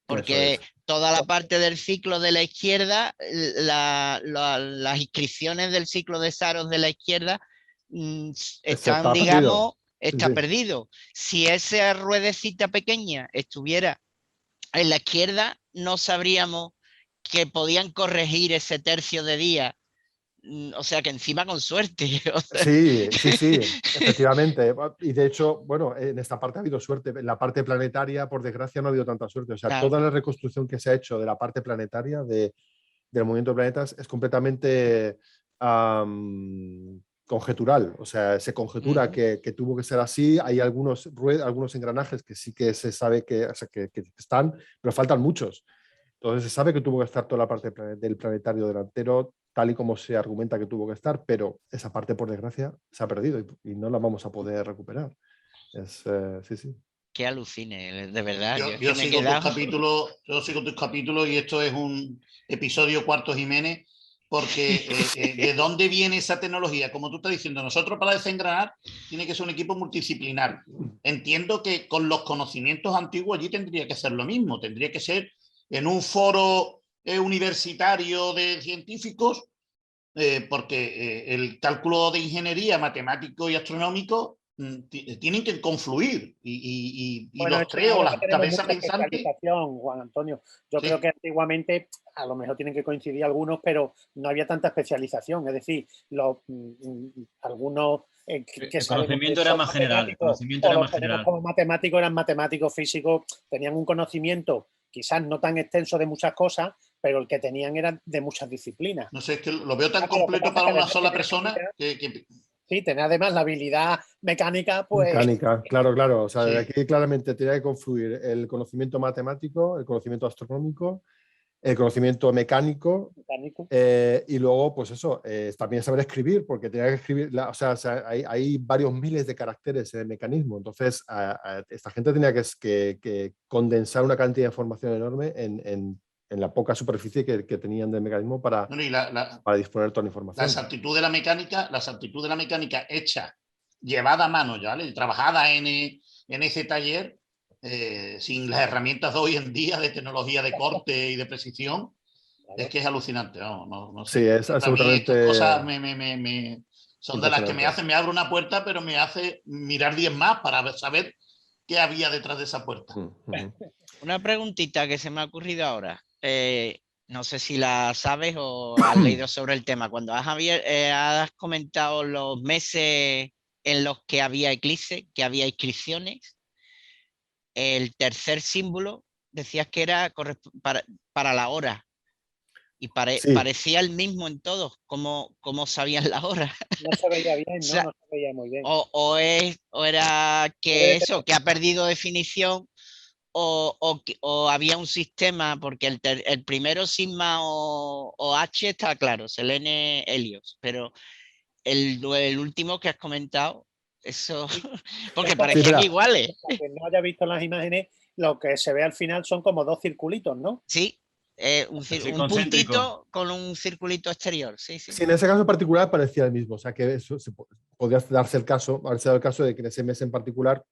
Porque toda la parte del ciclo de la izquierda, las inscripciones del ciclo de Saros de la izquierda están, digamos, está perdido. Si esa ruedecita pequeña estuviera en la izquierda, no sabríamos que podían corregir ese tercio de día. O sea que encima con suerte. Sí, efectivamente. Y de hecho, bueno, en esta parte ha habido suerte. En la parte planetaria, por desgracia, no ha habido tanta suerte. O sea, claro, toda la reconstrucción que se ha hecho de la parte planetaria, del movimiento de planetas, es completamente conjetural. O sea, se conjetura que tuvo que ser así. Hay algunos engranajes que sí que se sabe que están, pero faltan muchos. Entonces se sabe que tuvo que estar toda la parte del planetario delantero, tal y como se argumenta que tuvo que estar, pero esa parte, por desgracia, se ha perdido y no la vamos a poder recuperar. Sí. Qué alucine, de verdad. Yo sigo tus capítulos y esto es un episodio Cuarto Jiménez, porque ¿de dónde viene esa tecnología? Como tú estás diciendo, nosotros para desengranar tiene que ser un equipo multidisciplinar. Entiendo que con los conocimientos antiguos allí tendría que ser lo mismo, tendría que ser en un foro universitario de científicos, porque el cálculo de ingeniería, matemático y astronómico tienen que confluir y bueno, los tres o las cabezas pensantes. Juan Antonio, yo creo que antiguamente a lo mejor tienen que coincidir algunos, pero no había tanta especialización, es decir, algunos el conocimiento era más general. Como matemáticos eran matemáticos, físicos, tenían un conocimiento quizás no tan extenso de muchas cosas, pero el que tenían era de muchas disciplinas. No sé, es que lo veo tan completo para una sola persona que... Sí, tenía además la habilidad mecánica, pues... Mecánica, claro. O sea, sí. Aquí claramente tenía que confluir el conocimiento matemático, el conocimiento astronómico, el conocimiento mecánico. Y luego, pues eso, también saber escribir, porque tenía que escribir, hay varios miles de caracteres en el mecanismo. Entonces, esta gente tenía que condensar una cantidad de información enorme en la poca superficie que tenían del mecanismo para disponer toda la información. La exactitud de la mecánica hecha, llevada a mano ya, trabajada en ese taller, sin las herramientas de hoy en día de tecnología de corte y de precisión, es que es alucinante. No sé. Sí, es absolutamente... Estas cosas son de las que me abre una puerta, pero me hace mirar 10 más para saber qué había detrás de esa puerta. Una preguntita que se me ha ocurrido ahora. No sé si la sabes o has leído sobre el tema. Cuando has comentado los meses en los que había eclipse, que había inscripciones, el tercer símbolo decías que era para la hora. y Sí. parecía el mismo en todos, como sabían la hora. No se veía bien, O sea, no se veía muy bien. o era que eso, que ha perdido definición, o había un sistema, porque el primero Sigma o H está claro, Selene Helios, pero el último que has comentado, eso, Sí. porque Son como- Sí, parecían espera. iguales. Para quien no haya visto las imágenes, lo que se ve al final son como 2 circulitos, ¿no? Sí, Así un concéntrico. puntito con un circulito exterior. Sí, sí. Sí, en ese caso en particular parecía el mismo, o sea que eso podría darse el caso, haberse dado el caso de que en ese mes en particular,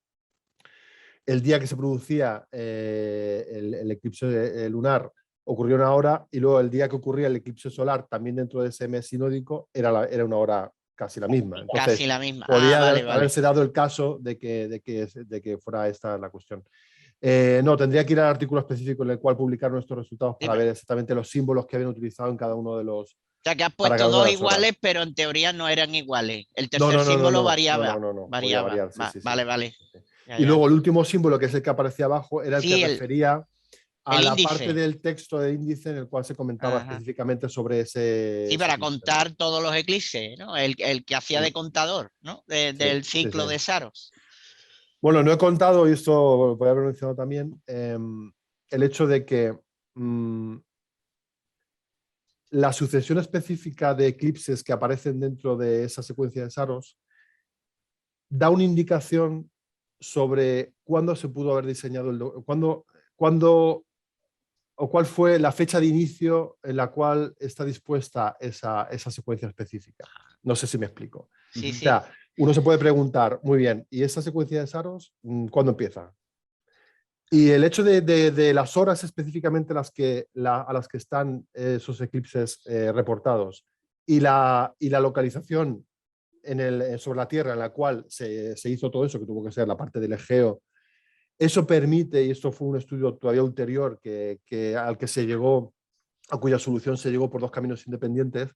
el día que se producía el eclipse lunar ocurrió una hora y luego el día que ocurría el eclipse solar también dentro de ese mes sinódico era una hora casi la misma. Entonces, Casi la misma. podía Vale. haberse dado el caso de que fuera esta la cuestión. No, tendría que ir al artículo específico en el cual publicar nuestros resultados para ver exactamente los símbolos que habían utilizado en cada uno de los. O sea, que has Para puesto cada una dos de las horas. iguales, pero en teoría no eran iguales. El No, tercer símbolo podía variar, sí. Vale. Sí. Ya, Y ya. luego el último símbolo, que es el que aparecía abajo, era el que Sí, refería a el la índice. parte del texto de índice en el cual se comentaba Ajá. específicamente sobre ese. Sí, para contar todos los eclipses, ¿no? El que hacía de contador, ¿no? Del ciclo de Saros. Bueno, no he contado, y esto voy a haber mencionado también, el hecho de que la sucesión específica de eclipses que aparecen dentro de esa secuencia de Saros da una indicación sobre cuándo se pudo haber diseñado, cuándo o cuál fue la fecha de inicio en la cual está dispuesta esa secuencia específica. No sé si me explico. Sí, O sea, uno se puede preguntar, muy bien, ¿y esa secuencia de Saros cuándo empieza? Y el hecho de las horas específicamente a las que están esos eclipses reportados y la localización sobre la Tierra en la cual se hizo todo eso, que tuvo que ser la parte del Egeo, eso permite, y esto fue un estudio todavía ulterior al que se llegó, a cuya solución se llegó por dos caminos independientes,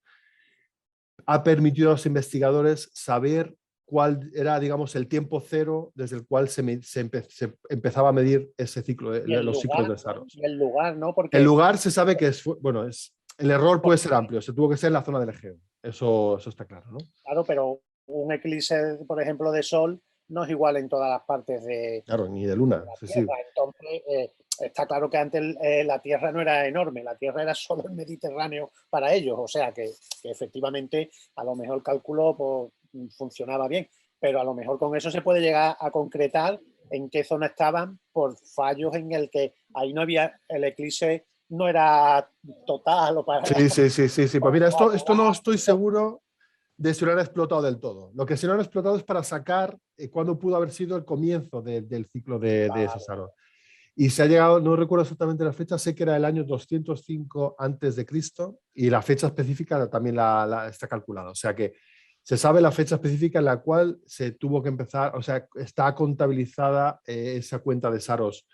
ha permitido a los investigadores saber cuál era, digamos, el tiempo cero desde el cual se empezaba a medir ese ciclo, los ciclos de Saros. Y el lugar, ¿no? Porque el lugar se sabe que el error puede ser amplio, se tuvo que ser en la zona del Egeo. Eso está claro, ¿no? Claro, pero un eclipse, por ejemplo, de sol no es igual en todas las partes de. Claro, ni de luna. La Sí. Entonces, está claro que antes la Tierra no era enorme, la Tierra era solo el Mediterráneo para ellos, o sea que efectivamente a lo mejor el cálculo pues, funcionaba bien, pero a lo mejor con eso se puede llegar a concretar en qué zona estaban por fallos en el que ahí no había, el eclipse no era total o para. Sí. Pues mira, esto no estoy seguro de si lo han explotado del todo. Lo que sí lo han explotado es para sacar cuándo pudo haber sido el comienzo del ciclo de esos Saros. Y se ha llegado, no recuerdo exactamente la fecha, sé que era el año 205 antes de Cristo y la fecha específica también está calculada. O sea que se sabe la fecha específica en la cual se tuvo que empezar, o sea, está contabilizada esa cuenta de Saros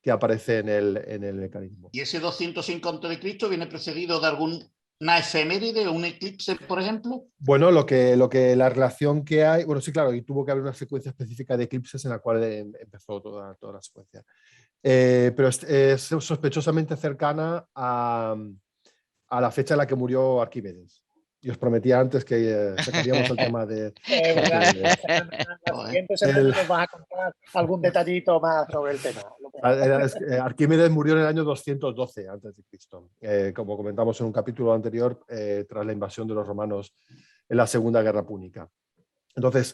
que aparece en el mecanismo. ¿Y ese 205 a.C. viene precedido de alguna efeméride o un eclipse, por ejemplo? Bueno, la relación que hay, bueno, sí, claro, y tuvo que haber una secuencia específica de eclipses en la cual empezó toda la secuencia. Pero es sospechosamente cercana a la fecha en la que murió Arquímedes. Y os prometía antes que sacaríamos el tema de. La siguiente semana nos vas a contar algún detallito más sobre el tema. Arquímedes murió en el año 212 a.C., como comentamos en un capítulo anterior, tras la invasión de los romanos en la Segunda Guerra Púnica. Entonces,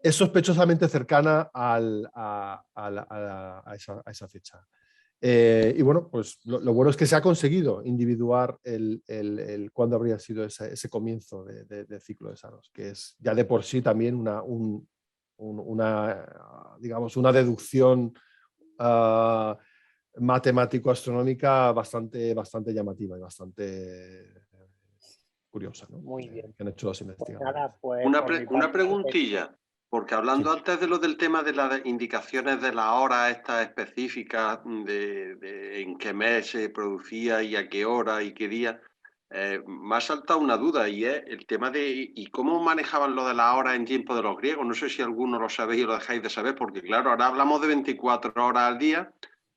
es sospechosamente cercana a esa fecha. Y bueno, pues lo bueno es que se ha conseguido individuar cuándo habría sido ese comienzo de ciclo de Saros, que es ya de por sí también digamos, una deducción matemático-astronómica bastante llamativa y bastante curiosa, ¿no? Muy bien. Que han hecho los investigadores. Nada, pues, una preguntilla, porque hablando antes de lo del tema de las indicaciones de la hora estas específicas de en qué mes se producía y a qué hora y qué día, me ha saltado una duda y es el tema de ¿y cómo manejaban lo de la hora en tiempo de los griegos? No sé si alguno lo sabéis o lo dejáis de saber, porque claro, ahora hablamos de 24 horas al día,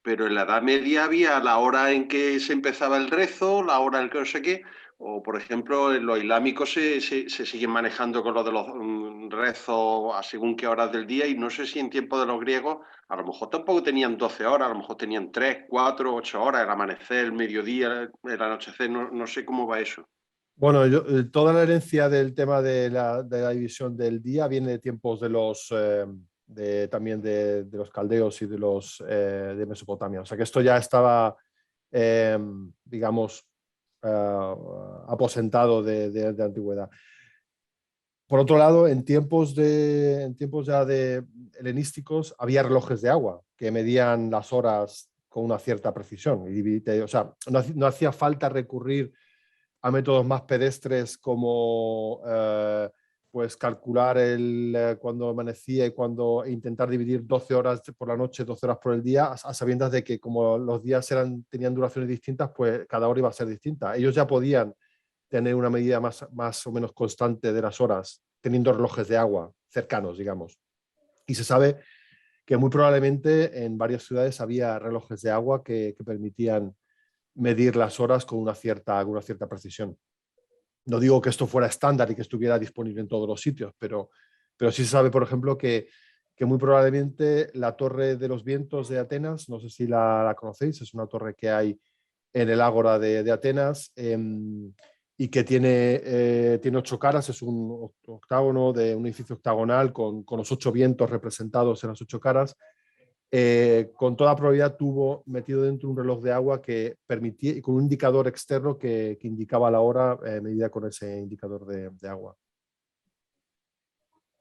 pero en la Edad Media había la hora en que se empezaba el rezo, la hora en que no sé qué, o por ejemplo en los islámicos se siguen manejando con lo de los rezos a según qué horas del día, y no sé si en tiempo de los griegos a lo mejor tampoco tenían 12 horas, a lo mejor tenían 3, 4, 8 horas, el amanecer, el mediodía, el anochecer, no sé cómo va eso. Bueno, toda la herencia del tema de la división del día viene de tiempos de los también de los caldeos y de los de Mesopotamia. O sea que esto ya estaba, digamos, aposentado de antigüedad. Por otro lado, en tiempos ya de helenísticos había relojes de agua que medían las horas con una cierta precisión. O sea, no hacía falta recurrir a métodos más pedestres como pues calcular cuando amanecía y e intentar dividir 12 horas por la noche, 12 horas por el día, a sabiendas de que como los días tenían duraciones distintas, pues cada hora iba a ser distinta. Ellos ya podían tener una medida más o menos constante de las horas, teniendo relojes de agua cercanos, digamos. Y se sabe que muy probablemente en varias ciudades había relojes de agua que permitían medir las horas con una cierta precisión. No digo que esto fuera estándar y que estuviera disponible en todos los sitios, pero sí se sabe, por ejemplo, que muy probablemente la Torre de los Vientos de Atenas, no sé si la conocéis, es una torre que hay en el Ágora de Atenas y que tiene 8 caras, es un octágono de un edificio octagonal con los 8 vientos representados en las 8 caras. Con toda probabilidad tuvo metido dentro un reloj de agua que permitía, y con un indicador externo que indicaba la hora medida con ese indicador de agua.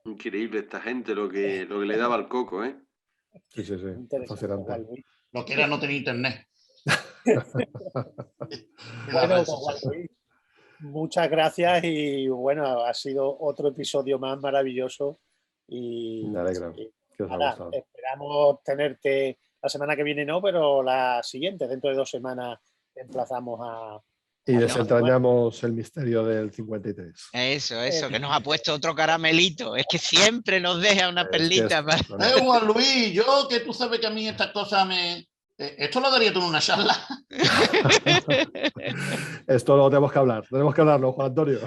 Increíble esta gente lo que le daba al coco, ¿eh? Sí, fascinante. Lo que era no tener internet. Bueno, Juan Luis, muchas gracias y bueno, ha sido otro episodio más maravilloso y me alegra. Esperamos tenerte la semana que viene, no, pero la siguiente, dentro de 2 semanas, te emplazamos a... Y desentrañamos el misterio del 53. Eso, que nos ha puesto otro caramelito. Es que siempre nos deja una perlita. Juan Luis, yo que tú sabes que a mí estas cosas me... ¿Esto lo daría tú en una charla? Esto lo tenemos que hablarlo, Juan Antonio.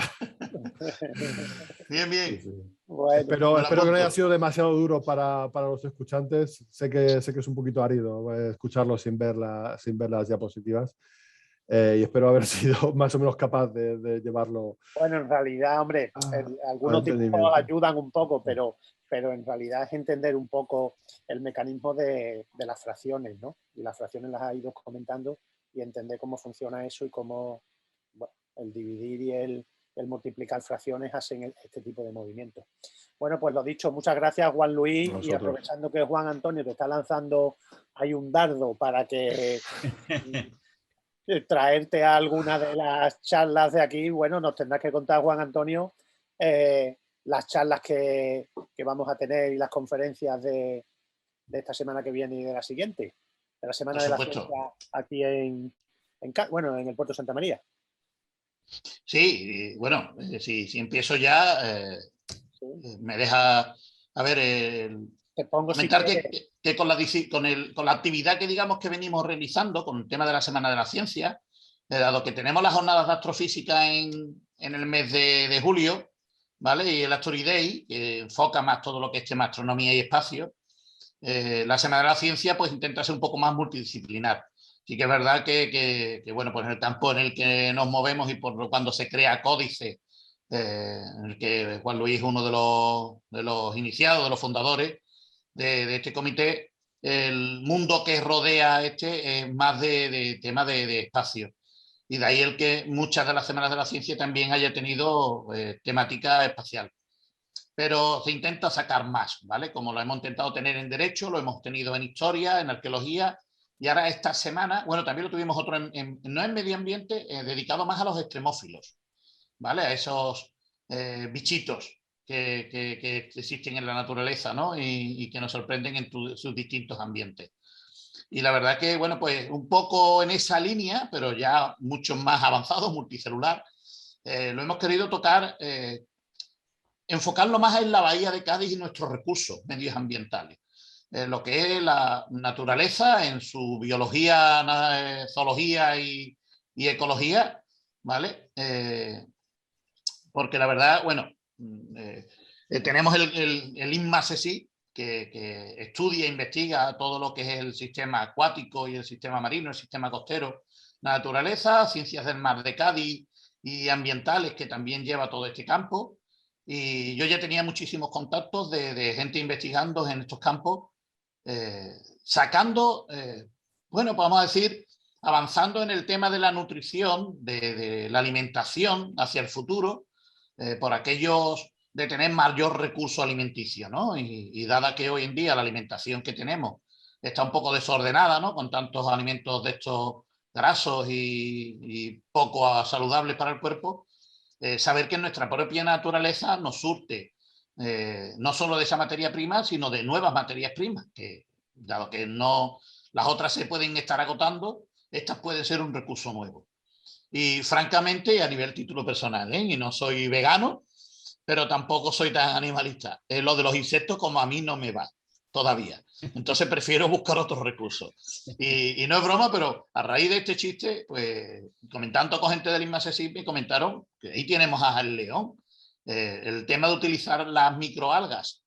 Bien. Sí. Bueno, espero que no haya sido demasiado duro para los escuchantes. Sé que es un poquito árido escucharlo sin ver las diapositivas. Y espero haber sido más o menos capaz de llevarlo. Bueno, en realidad, hombre, algunos dibujos ayudan un poco, pero en realidad es entender un poco el mecanismo de las fracciones, ¿no? Y las fracciones las ha ido comentando y entender cómo funciona eso y cómo el dividir y el multiplicar fracciones hacen este tipo de movimientos. Bueno, pues lo dicho, muchas gracias, Juan Luis. Nosotros. Y aprovechando que Juan Antonio te está lanzando ahí un dardo para que traerte a alguna de las charlas de aquí, bueno, nos tendrás que contar, Juan Antonio, las charlas que vamos a tener y las conferencias de esta semana que viene y de la siguiente, de la semana de la ciencia aquí en el puerto de Santa María. Sí, bueno, si empiezo ya, me deja, a ver, comentar que con la actividad que digamos que venimos realizando con el tema de la Semana de la Ciencia, dado que tenemos las jornadas de astrofísica en el mes de julio, ¿vale? Y el Astory Day, que enfoca más todo lo que es tema astronomía y espacio, la Semana de la Ciencia pues intenta ser un poco más multidisciplinar. Sí que es verdad que bueno, pues en el campo en el que nos movemos y por cuando se crea Códice, en el que Juan Luis es uno de los iniciados, de los fundadores de este comité, el mundo que rodea es más de tema de espacio. Y de ahí el que muchas de las Semanas de la Ciencia también haya tenido temática espacial. Pero se intenta sacar más, ¿vale? Como lo hemos intentado tener en Derecho, lo hemos tenido en Historia, en Arqueología, y ahora esta semana, bueno, también lo tuvimos otro no en Medio Ambiente, dedicado más a los extremófilos, ¿vale? A esos bichitos que existen en la naturaleza, ¿no? Y que nos sorprenden en sus distintos ambientes. Y la verdad que, bueno, pues un poco en esa línea, pero ya mucho más avanzado, multicelular, lo hemos querido tocar, enfocarlo más en la bahía de Cádiz y nuestros recursos medioambientales. lo que es la naturaleza en su biología, zoología y ecología, ¿vale? Porque la verdad, bueno, tenemos el INMASESI, que estudia e investiga todo lo que es el sistema acuático y el sistema marino, el sistema costero, la naturaleza, ciencias del mar de Cádiz y ambientales, que también lleva todo este campo. Y yo ya tenía muchísimos contactos de gente investigando en estos campos, sacando, bueno, vamos a decir, avanzando en el tema de la nutrición, de la alimentación hacia el futuro, por aquellos de tener mayor recurso alimenticio, ¿no? Y dada que hoy en día la alimentación que tenemos está un poco desordenada, ¿no? Con tantos alimentos de estos grasos y poco saludables para el cuerpo, saber que nuestra propia naturaleza nos surte no solo de esa materia prima, sino de nuevas materias primas, que dado que no, las otras se pueden estar agotando, estas pueden ser un recurso nuevo. Y francamente, a nivel título personal, y no soy vegano, pero tampoco soy tan animalista. Lo de los insectos, como a mí, no me va todavía. Entonces prefiero buscar otros recursos. Y no es broma, pero a raíz de este chiste, pues comentando con gente del INMASESI, me comentaron que ahí tenemos a El León, el tema de utilizar las microalgas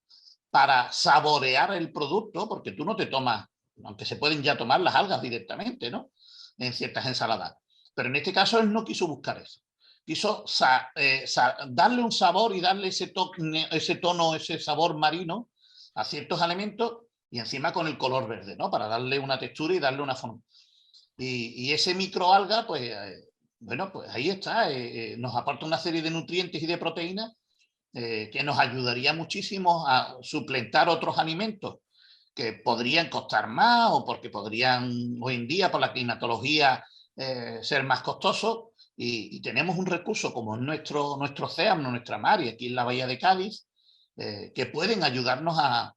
para saborear el producto, porque tú no te tomas, aunque se pueden ya tomar las algas directamente, ¿no? En ciertas ensaladas. Pero en este caso él no quiso buscar eso. Quiso darle un sabor y darle ese tono, ese sabor marino a ciertos alimentos, y encima con el color verde, ¿no? Para darle una textura y darle una forma. Y ese microalga, pues, bueno, pues ahí está. Nos aporta una serie de nutrientes y de proteínas que nos ayudaría muchísimo a suplentar otros alimentos que podrían costar más o porque podrían hoy en día por la climatología ser más costosos, y tenemos un recurso como nuestro océano, nuestra mar, y aquí en la bahía de Cádiz, que pueden ayudarnos a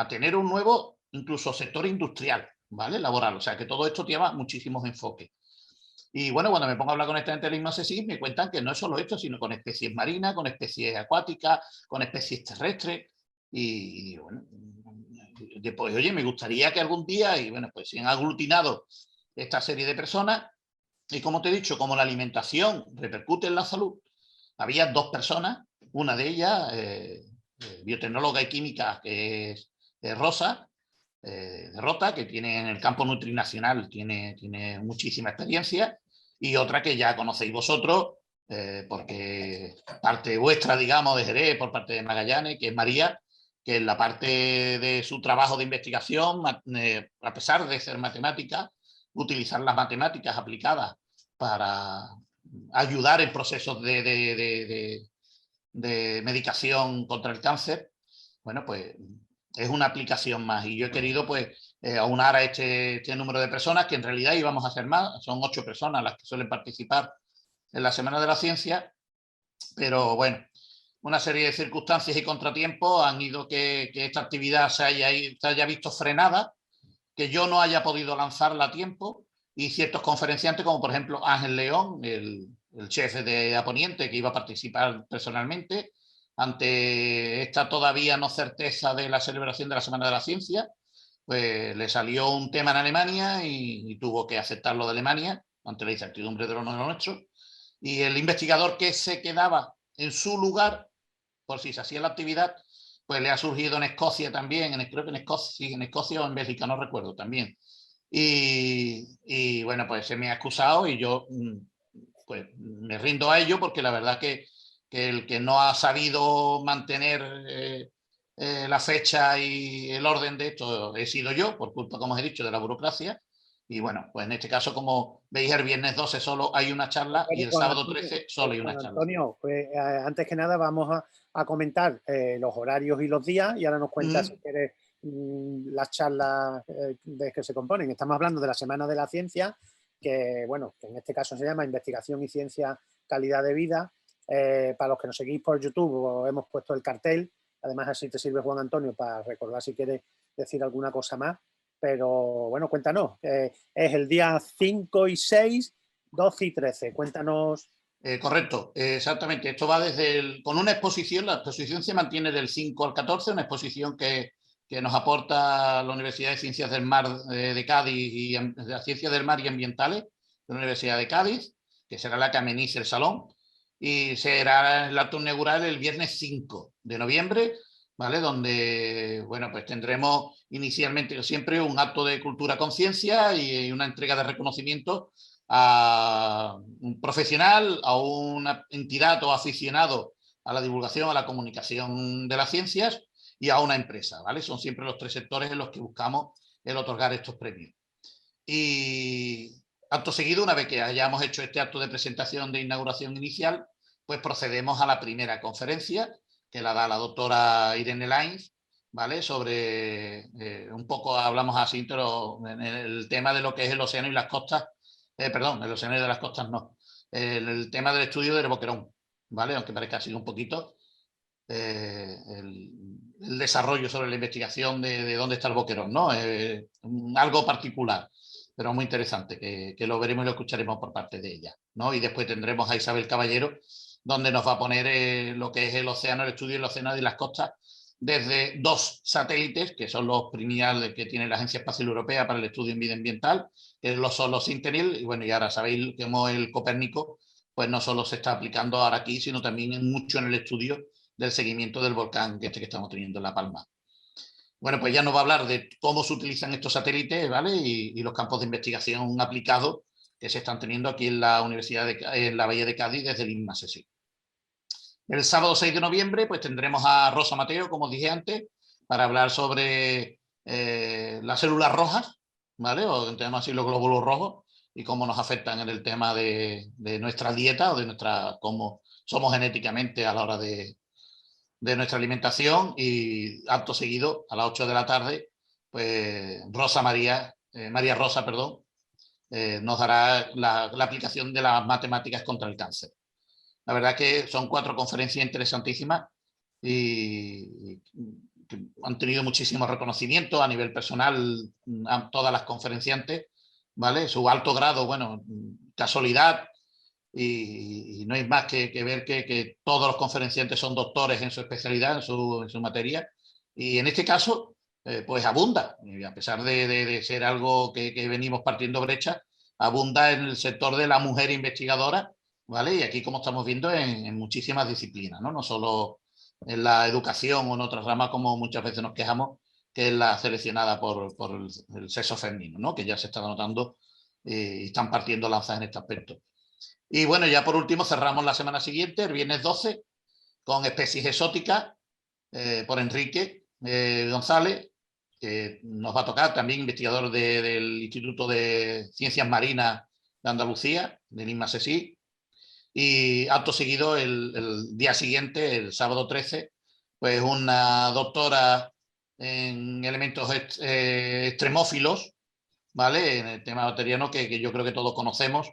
tener un nuevo incluso sector industrial, ¿vale? Laboral, o sea que todo esto lleva muchísimos enfoques. Y bueno, cuando me pongo a hablar con esta gente del INMASESI, me cuentan que no es solo esto, sino con especies marinas, con especies acuáticas, con especies terrestres. Y bueno, después, oye, me gustaría que algún día, y bueno, pues se han aglutinado esta serie de personas, y como te he dicho, como la alimentación repercute en la salud, había dos personas, una de ellas, biotecnóloga y química, que es Rosa, de Rota, que tiene en el campo nutrinacional, tiene muchísima experiencia, y otra que ya conocéis vosotros, porque parte vuestra, digamos, de Jerez, por parte de Magallanes, que es María, que en la parte de su trabajo de investigación, a pesar de ser matemática, utilizar las matemáticas aplicadas para ayudar en procesos de medicación contra el cáncer, bueno, pues es una aplicación más. Y yo he querido, pues, aunar a este número de personas, que en realidad íbamos a ser más, son 8 personas las que suelen participar en la Semana de la Ciencia, pero bueno, una serie de circunstancias y contratiempos han ido que esta actividad se haya visto frenada, que yo no haya podido lanzarla a tiempo, y ciertos conferenciantes, como por ejemplo Ángel León, el chef de Aponiente, que iba a participar personalmente, ante esta todavía no certeza de la celebración de la Semana de la Ciencia, pues le salió un tema en Alemania y tuvo que aceptarlo de Alemania, ante la incertidumbre de lo nuestro, y el investigador que se quedaba en su lugar, por si se hacía la actividad, pues le ha surgido en Escocia también, creo que en Escocia o en Bélgica, no recuerdo también. Y bueno, pues se me ha excusado y yo pues me rindo a ello, porque la verdad que el que no ha sabido mantener la fecha y el orden de esto he sido yo, por culpa, como os he dicho, de la burocracia. Y bueno, pues en este caso, como veis, el viernes 12 solo hay una charla y el sábado 13 solo hay una charla. Antonio, pues antes que nada vamos a comentar los horarios y los días, y ahora nos cuentas si quieres las charlas de que se componen. Estamos hablando de la Semana de la Ciencia, que bueno, que en este caso se llama Investigación y Ciencia, Calidad de Vida. Para los que nos seguís por YouTube, hemos puesto el cartel. Además, así te sirve, Juan Antonio, para recordar si quieres decir alguna cosa más. Pero bueno, cuéntanos. Es el día 5 y 6, 12 y 13. Cuéntanos. Correcto, exactamente. Esto va con una exposición. La exposición se mantiene del 5 al 14, una exposición que que nos aporta la Universidad de Ciencias del Mar de Cádiz y de Ciencias del Mar y Ambientales de la Universidad de Cádiz, que será la que amenice el salón, y será el acto inaugural el viernes 5 de noviembre, ¿vale? Donde, bueno, pues tendremos inicialmente siempre un acto de cultura conciencia y una entrega de reconocimiento a un profesional, a una entidad o aficionado a la divulgación, a la comunicación de las ciencias y a una empresa, ¿vale? Son siempre los 3 sectores en los que buscamos el otorgar estos premios. Y acto seguido, una vez que hayamos hecho este acto de presentación de inauguración inicial, pues procedemos a la primera conferencia, que la da la doctora Irene Lainz, ¿vale? Sobre, un poco hablamos así, pero en el tema de lo que es el océano y las costas, perdón, el océano y de las costas no, el tema del estudio del boquerón, ¿vale? Aunque parezca así un poquito, el desarrollo sobre la investigación de dónde está el boquerón, ¿no? Algo particular, pero muy interesante, que lo veremos y lo escucharemos por parte de ella, ¿no? Y después tendremos a Isabel Caballero, donde nos va a poner lo que es el océano, el estudio del océano y las costas, desde 2 satélites, que son los primordiales que tiene la Agencia Espacial Europea para el Estudio Medioambiental, que son los Sentinel, y bueno, y ahora sabéis que como el Copérnico, pues no solo se está aplicando ahora aquí, sino también mucho en el estudio del seguimiento del volcán que estamos teniendo en La Palma. Bueno, pues ya nos va a hablar de cómo se utilizan estos satélites, ¿vale? Y los campos de investigación aplicados que se están teniendo aquí en la Universidad en la Bahía de Cádiz desde el INMASESI. El sábado 6 de noviembre pues tendremos a Rosa Mateo, como dije antes, para hablar sobre las células rojas, ¿vale? O entendemos así los glóbulos rojos y cómo nos afectan en el tema de nuestra dieta o de cómo somos genéticamente a la hora de nuestra alimentación. Y acto seguido, a las 8 de la tarde, pues María Rosa, perdón, nos dará la aplicación de las matemáticas contra el cáncer. La verdad que son 4 conferencias interesantísimas y que han tenido muchísimo reconocimiento a nivel personal a todas las conferenciantes, ¿vale? Su alto grado, bueno, casualidad, y no hay más que ver que todos los conferenciantes son doctores en su especialidad, en su materia, y en este caso, pues abunda, y a pesar de ser algo que venimos partiendo brecha, abunda en el sector de la mujer investigadora, ¿vale? Y aquí, como estamos viendo, en muchísimas disciplinas, ¿no? No solo en la educación o en otras ramas, como muchas veces nos quejamos, que es la seleccionada por el sexo femenino, ¿no? Que ya se está notando y están partiendo lanzas en este aspecto. Y bueno, ya por último cerramos la semana siguiente, el viernes 12, con especies exóticas por Enrique González, que nos va a tocar, también investigador del Instituto de Ciencias Marinas de Andalucía, del INMASESI. Y acto seguido, el día siguiente, el sábado 13, pues una doctora en elementos extremófilos, ¿vale? En el tema bacteriano que yo creo que todos conocemos,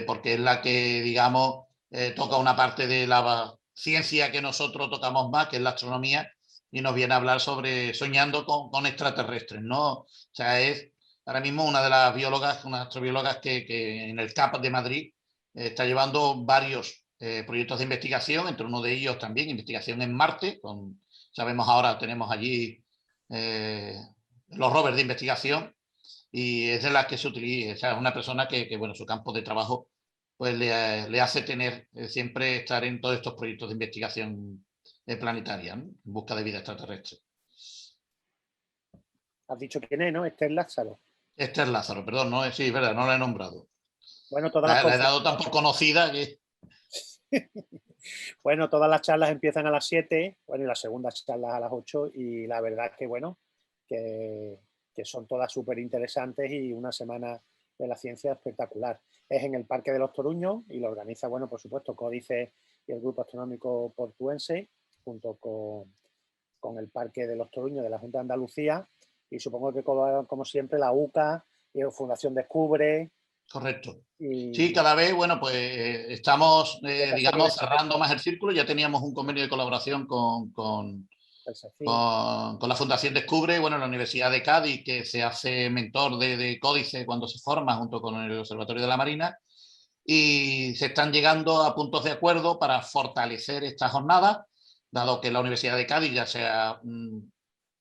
porque es la que, digamos, toca una parte de la ciencia que nosotros tocamos más, que es la astronomía, y nos viene a hablar sobre soñando con extraterrestres, ¿no? O sea, es ahora mismo una de las biólogas, unas astrobiólogas que en el CAP de Madrid está llevando varios proyectos de investigación, entre uno de ellos también investigación en Marte, sabemos ahora, tenemos allí los rovers de investigación, y es de las que se utiliza, o sea, es una persona que bueno, su campo de trabajo pues le hace tener siempre estar en todos estos proyectos de investigación planetaria, ¿no? En busca de vida extraterrestre. Has dicho quién es, ¿no? Esther Lázaro. Esther Lázaro, perdón, no, sí, es verdad, no la he nombrado. Bueno, todas la he dado tan poco conocida que... Bueno, todas las charlas empiezan a las 7, bueno, y las segundas charlas a las 8, y la verdad es que, bueno, que son todas súper interesantes y una semana de la ciencia espectacular. Es en el Parque de los Toruños y lo organiza, bueno, por supuesto, Códice y el Grupo Astronómico Portuense, junto con el Parque de los Toruños de la Junta de Andalucía, y supongo que como siempre la UCA y Fundación Descubre. Correcto. Sí, cada vez, bueno, pues estamos, digamos, cerrando más el círculo. Ya teníamos un convenio de colaboración con la Fundación Descubre, bueno, la Universidad de Cádiz, que se hace mentor de Códice cuando se forma junto con el Observatorio de la Marina, y se están llegando a puntos de acuerdo para fortalecer esta jornada, dado que la Universidad de Cádiz ya se ha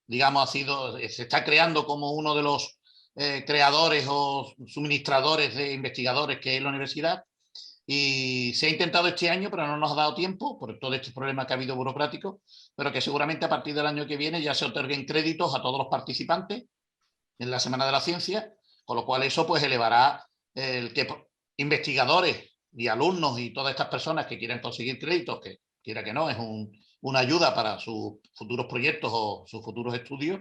digamos, se está creando como uno de los creadores o suministradores de investigadores que es la universidad. Y se ha intentado este año, pero no nos ha dado tiempo por todo este problema que ha habido burocrático, pero que seguramente a partir del año que viene ya se otorguen créditos a todos los participantes en la Semana de la Ciencia, con lo cual eso pues elevará el que investigadores y alumnos y todas estas personas que quieran conseguir créditos, que quiera que no, es una ayuda para sus futuros proyectos o sus futuros estudios.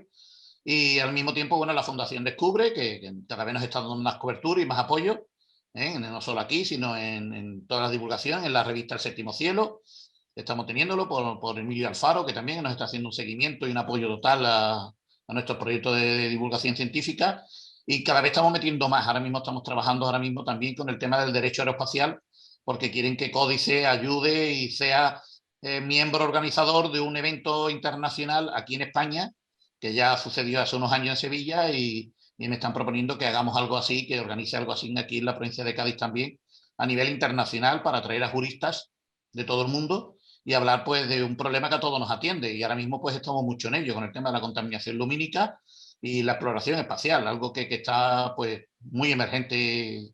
Y al mismo tiempo, bueno, la Fundación Descubre, que cada vez nos está dando más cobertura y más apoyo, no solo aquí, sino en toda la divulgación, en la revista El Séptimo Cielo. Estamos teniéndolo por Emilio Alfaro, que también nos está haciendo un seguimiento y un apoyo total a nuestro proyecto de divulgación científica. Y cada vez estamos metiendo más. Ahora mismo estamos trabajando también con el tema del derecho aeroespacial, porque quieren que Códice ayude y sea miembro organizador de un evento internacional aquí en España, que ya sucedió hace unos años en Sevilla, y me están proponiendo que hagamos algo así, que organice algo así aquí en la provincia de Cádiz también, a nivel internacional, para traer a juristas de todo el mundo y hablar pues de un problema que a todos nos atiende. Y ahora mismo pues estamos mucho en ello, con el tema de la contaminación lumínica y la exploración espacial, algo que está pues muy emergente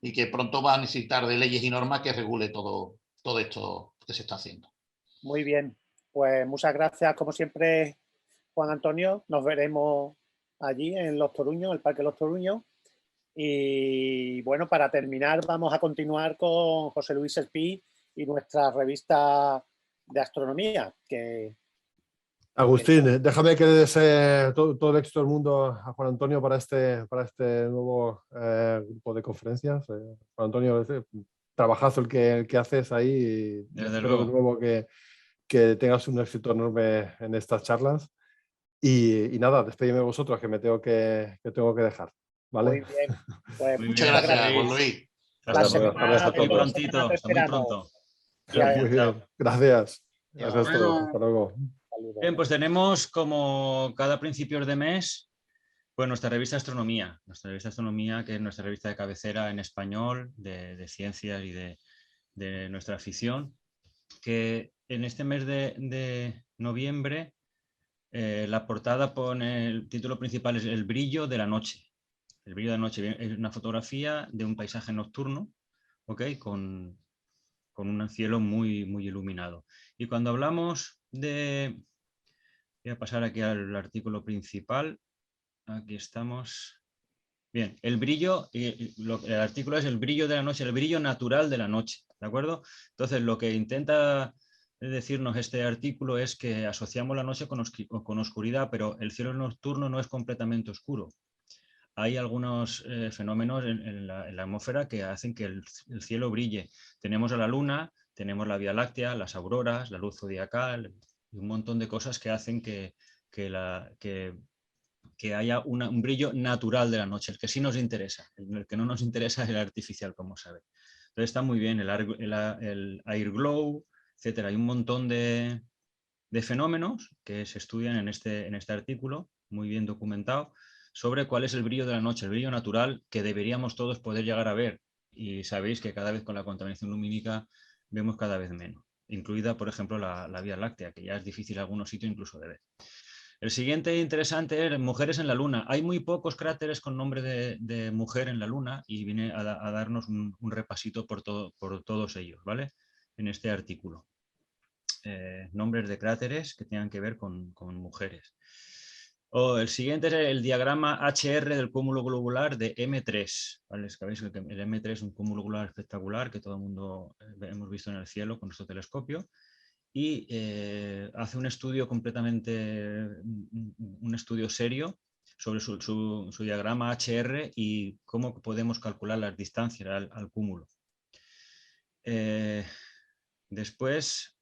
y que pronto va a necesitar de leyes y normas que regule todo esto que se está haciendo. Muy bien, pues muchas gracias como siempre, Juan Antonio. Nos veremos allí en Los Toruños, el Parque Los Toruños. Y bueno, para terminar vamos a continuar con José Luis Espí y nuestra revista de astronomía. Agustín, déjame que le desee todo el éxito del mundo a Juan Antonio para este nuevo grupo de conferencias. Juan Antonio, trabajazo el que haces ahí, y Desde espero luego. de nuevo que tengas un éxito enorme en estas charlas. Y nada, despedime vosotros, que me tengo que dejar. ¿Vale? Muy bien. Pues Muchas gracias, Juan Luis. Hasta Buenas tardes a muy todos. prontito, hasta muy pronto. Muy bien, gracias. Gracias a todos. Luego. Hasta luego. Bien, pues tenemos como cada principios de mes, pues nuestra revista Astronomía. Nuestra revista Astronomía, que es nuestra revista de cabecera en español, de ciencias y de nuestra afición, que en este mes de noviembre la portada pone, el título principal es El brillo de la noche. El brillo de la noche es una fotografía de un paisaje nocturno, ¿okay? Con un cielo muy, muy iluminado. Y cuando hablamos de... Voy a pasar aquí al artículo principal. Aquí estamos. Bien, el brillo, el artículo es el brillo de la noche, el brillo natural de la noche, ¿de acuerdo? Entonces, lo que intenta decirnos este artículo es que asociamos la noche con oscuridad, pero el cielo nocturno no es completamente oscuro. Hay algunos fenómenos en la atmósfera que hacen que el cielo brille. Tenemos a la luna, tenemos la Vía Láctea, las auroras, la luz zodiacal y un montón de cosas que hacen que haya un brillo natural de la noche, el que sí nos interesa. El que no nos interesa es el artificial, como sabe. Entonces está muy bien el air glow, etcétera. Hay un montón de fenómenos que se estudian en este artículo, muy bien documentado, sobre cuál es el brillo de la noche, el brillo natural que deberíamos todos poder llegar a ver. Y sabéis que cada vez con la contaminación lumínica vemos cada vez menos, incluida, por ejemplo, la Vía Láctea, que ya es difícil en algunos sitios incluso de ver. El siguiente interesante es mujeres en la Luna. Hay muy pocos cráteres con nombre de mujer en la Luna y viene a darnos un repasito por todos ellos, ¿vale? En este artículo. Nombres de cráteres que tengan que ver con mujeres. El siguiente es el diagrama HR del cúmulo globular de M3. ¿Vale? Sabéis que el M3 es un cúmulo globular espectacular que todo el mundo hemos visto en el cielo con nuestro telescopio. Y hace un estudio un estudio serio sobre su diagrama HR y cómo podemos calcular las distancias al cúmulo. Después,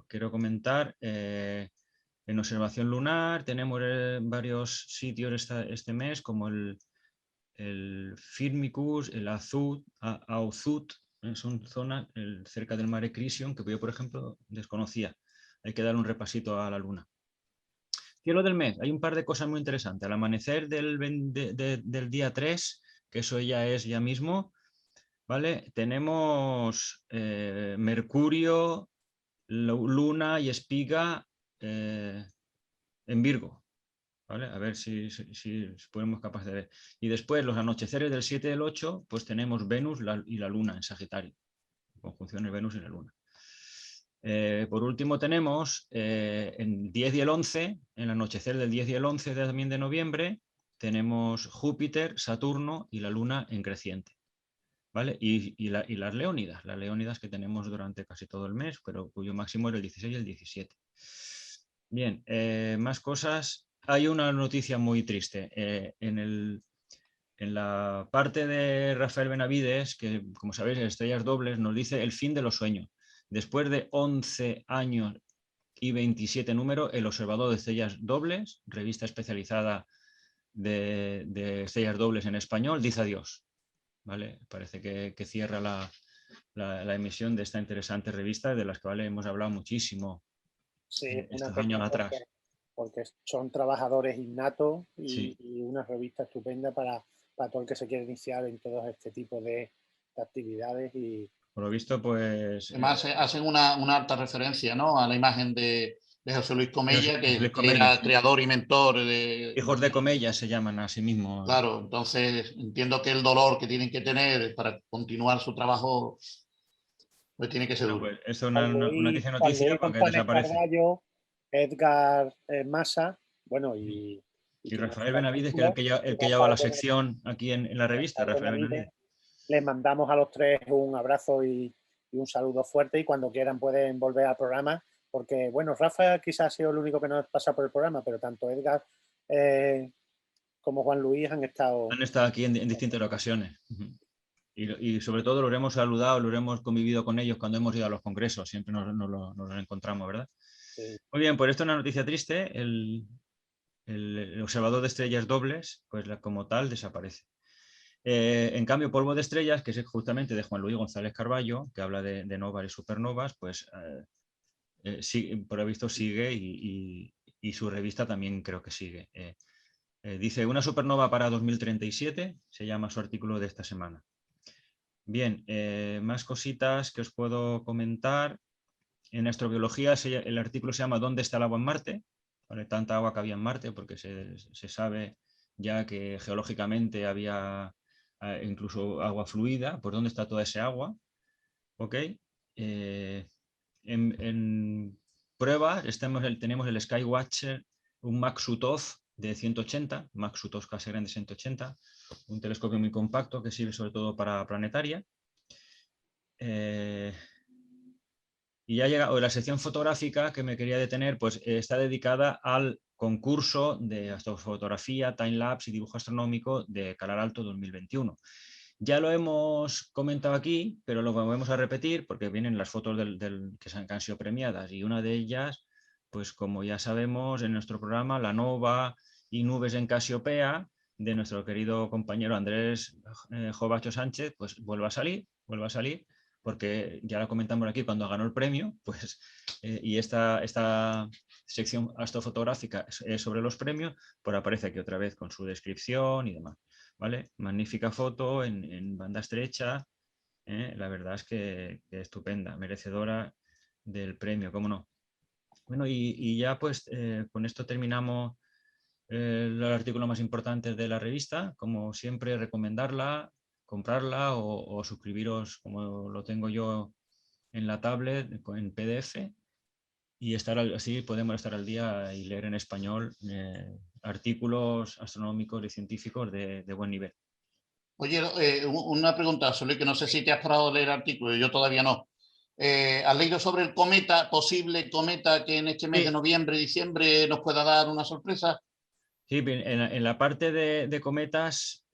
quiero comentar, en observación lunar tenemos varios sitios este mes, como el Firmicus, el Aouzut, son zonas cerca del Mare Crisium que yo, por ejemplo, desconocía. Hay que dar un repasito a la Luna. Cielo del mes, hay un par de cosas muy interesantes. Al amanecer del día 3, que eso ya es ya mismo, ¿vale? Tenemos Mercurio, Luna y Espiga en Virgo. ¿vale? A ver si podemos capaces de ver. Y después, los anocheceres del 7 y del 8, pues tenemos Venus y la Luna en Sagitario. Conjunciones Venus y la Luna. Por último tenemos en 10 y el 11, en el anochecer del 10 y el 11 también de noviembre, tenemos Júpiter, Saturno y la Luna en creciente. ¿Vale? Y las Leónidas que tenemos durante casi todo el mes, pero cuyo máximo era el 16 y el 17. Bien, más cosas. Hay una noticia muy triste. En la parte de Rafael Benavides, que como sabéis, Estrellas Dobles, nos dice el fin de los sueños. Después de 11 años y 27 números, el Observador de Estrellas Dobles, revista especializada de estrellas dobles en español, dice adiós. ¿Vale? Parece que cierra la emisión de esta interesante revista, de las que hemos hablado muchísimo estos años atrás. Porque son trabajadores innatos Sí. y una revista estupenda para todo el que se quiere iniciar en todo este tipo de actividades. Y por lo visto, pues... Además, hacen una alta referencia, ¿no?, a la imagen de José Luis Comella, que era creador y mentor de... Hijos de Comella se llaman a sí mismos. Claro, entonces entiendo que el dolor que tienen que tener para continuar su trabajo pues tiene que ser duro. Pues esto es una noticia porque desaparece. Carballo, Edgar Massa, bueno, y Rafael Benavides, que es el que lleva la sección aquí en la revista, Rafael Benavides. Les mandamos a los tres un abrazo y un saludo fuerte, y cuando quieran pueden volver al programa, porque, bueno, Rafa quizás ha sido el único que no pasa por el programa, pero tanto Edgar como Juan Luis han estado aquí en distintas ocasiones. Y sobre todo lo hemos saludado, lo hemos convivido con ellos cuando hemos ido a los congresos, siempre nos los encontramos, ¿verdad? Sí. Muy bien, pues esto es una noticia triste. El Observador de Estrellas Dobles, pues como tal, desaparece. En cambio, Polvo de Estrellas, que es justamente de Juan Luis González Carballo, que habla de novas y supernovas, pues por lo visto sigue, y su revista también creo que sigue. Dice una supernova para 2037, se llama su artículo de esta semana. Bien, más cositas que os puedo comentar. En astrobiología el artículo se llama ¿Dónde está el agua en Marte? Vale, tanta agua que había en Marte, porque se sabe ya que geológicamente había incluso agua fluida. ¿Por dónde está toda esa agua? ¿Ok? En pruebas tenemos el Skywatcher, un Maksutov de 180, Maksutov casi grande 180, un telescopio muy compacto que sirve sobre todo para planetaria. Y ya ha llegado la sección fotográfica que me quería detener, pues está dedicada al concurso de astrofotografía, timelapse y dibujo astronómico de Calar Alto 2021. Ya lo hemos comentado aquí, pero lo vamos a repetir porque vienen las fotos que han sido premiadas, y una de ellas, pues como ya sabemos, en nuestro programa, la nova y nubes en Casiopea, de nuestro querido compañero Andrés Jovacho Sánchez, pues vuelve a salir, porque ya lo comentamos aquí cuando ganó el premio, pues, y esta sección astrofotográfica es sobre los premios, pues aparece aquí otra vez con su descripción y demás, ¿vale? Magnífica foto en banda estrecha, la verdad es que estupenda, merecedora del premio, cómo no. Bueno, y ya pues con esto terminamos el artículo más importante de la revista. Como siempre, recomendarla, comprarla o suscribiros, como lo tengo yo en la tablet, en PDF, y así podemos estar al día y leer en español artículos astronómicos y científicos de buen nivel. Oye, una pregunta, Solé, que no sé si te has parado a leer artículos, yo todavía no. ¿Has leído sobre el posible cometa que en este mes de noviembre, diciembre nos pueda dar una sorpresa? Sí, en la parte de cometas,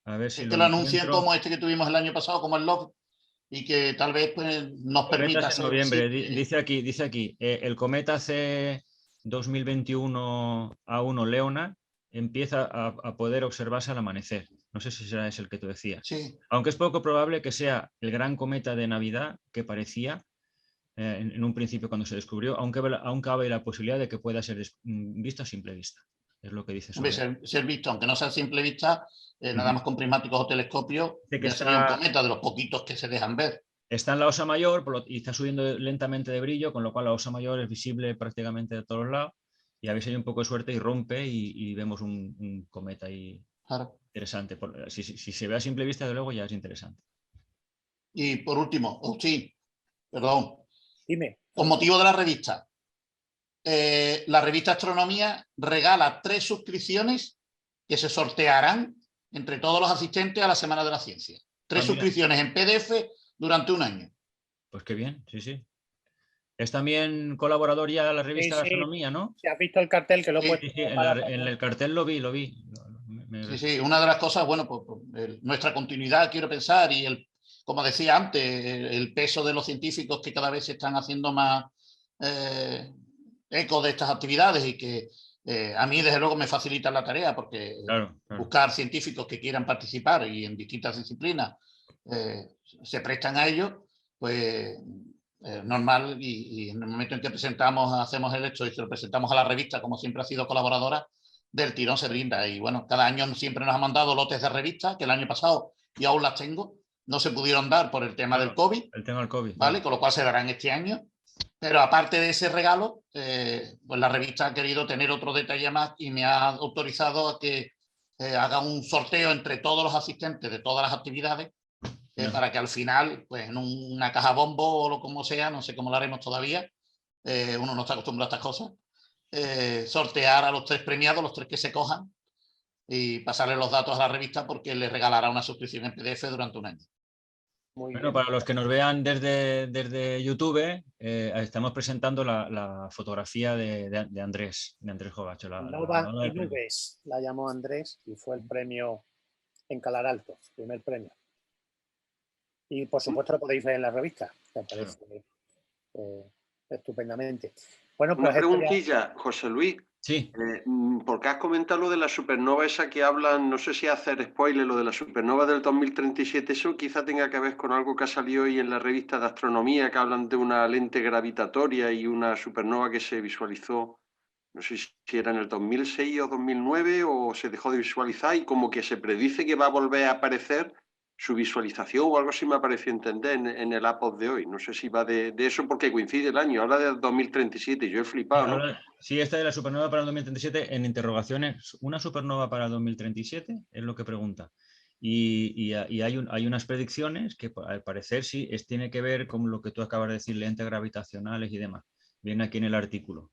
a ver si que lo anuncien como este que tuvimos el año pasado, como el LOB, y que tal vez pues, nos permita hacer... En noviembre, dice aquí, el cometa C 2021 A1 Leona empieza a poder observarse al amanecer. No sé si será ese el que tú decías. Sí. Aunque es poco probable que sea el gran cometa de Navidad que parecía en un principio cuando se descubrió, aunque cabe la posibilidad de que pueda ser visto a simple vista. Es lo que dice. Ser visto, aunque no sea a simple vista, nada más con prismáticos o telescopios, sería un cometa de los poquitos que se dejan ver. Está en la Osa Mayor y está subiendo lentamente de brillo, con lo cual la Osa Mayor es visible prácticamente de todos lados. y a ver si hay un poco de suerte y rompe y vemos un cometa ahí Claro. interesante. Si se ve a simple vista, de luego ya es interesante. Y por último, sí, perdón, Dime. con motivo de la revista. La revista Astronomía regala 3 suscripciones que se sortearán entre todos los asistentes a la Semana de la Ciencia. 3 suscripciones en PDF durante un año. Pues qué bien, sí, sí. Es también colaborador ya de la revista de Astronomía, ¿no? Si has visto el cartel que lo he puesto. Sí, en el cartel lo vi. Sí, una de las cosas, bueno, pues nuestra continuidad, quiero pensar, y como decía antes, el peso de los científicos que cada vez se están haciendo más eco de estas actividades y que a mí, desde luego, me facilitan la tarea, porque buscar científicos que quieran participar y en distintas disciplinas se prestan a ello, pues normal, y en el momento en que hacemos el hecho y se lo presentamos a la revista, como siempre ha sido colaboradora, del tirón se brinda. Y bueno, cada año siempre nos ha mandado lotes de revistas, que el año pasado, y aún las tengo, no se pudieron dar por el tema del COVID. El tema del COVID. ¿Vale? Con lo cual se darán este año. Pero aparte de ese regalo, pues la revista ha querido tener otro detalle más y me ha autorizado a que haga un sorteo entre todos los asistentes de todas las actividades, para que al final, pues en una caja bombo o lo como sea, no sé cómo lo haremos todavía, uno no está acostumbrado a estas cosas, sortear a los 3 premiados, los 3 que se cojan, y pasarle los datos a la revista, porque les regalará una suscripción en PDF durante un año. Bueno, para los que nos vean desde YouTube, estamos presentando la fotografía de Andrés Jovacho. Nova y Nubes la llamó Andrés y fue el premio en Calar Alto, primer premio. Y por supuesto lo podéis ver en la revista, que aparece estupendamente. Bueno, pues una preguntilla, José Luis. Sí. Porque has comentado lo de la supernova esa que hablan, no sé si hacer spoiler, lo de la supernova del 2037, eso quizá tenga que ver con algo que ha salido hoy en la revista de astronomía, que hablan de una lente gravitatoria y una supernova que se visualizó, no sé si era en el 2006 o 2009 o se dejó de visualizar, y como que se predice que va a volver a aparecer su visualización o algo así, me ha parecido entender en el APOD de hoy. No sé si va de eso porque coincide el año, habla del 2037, yo he flipado, ¿no? Sí, esta de la supernova para el 2037, en interrogaciones, ¿una supernova para el 2037? Es lo que pregunta. Y hay unas predicciones que al parecer sí tiene que ver con lo que tú acabas de decir, lentes gravitacionales y demás. Viene aquí en el artículo.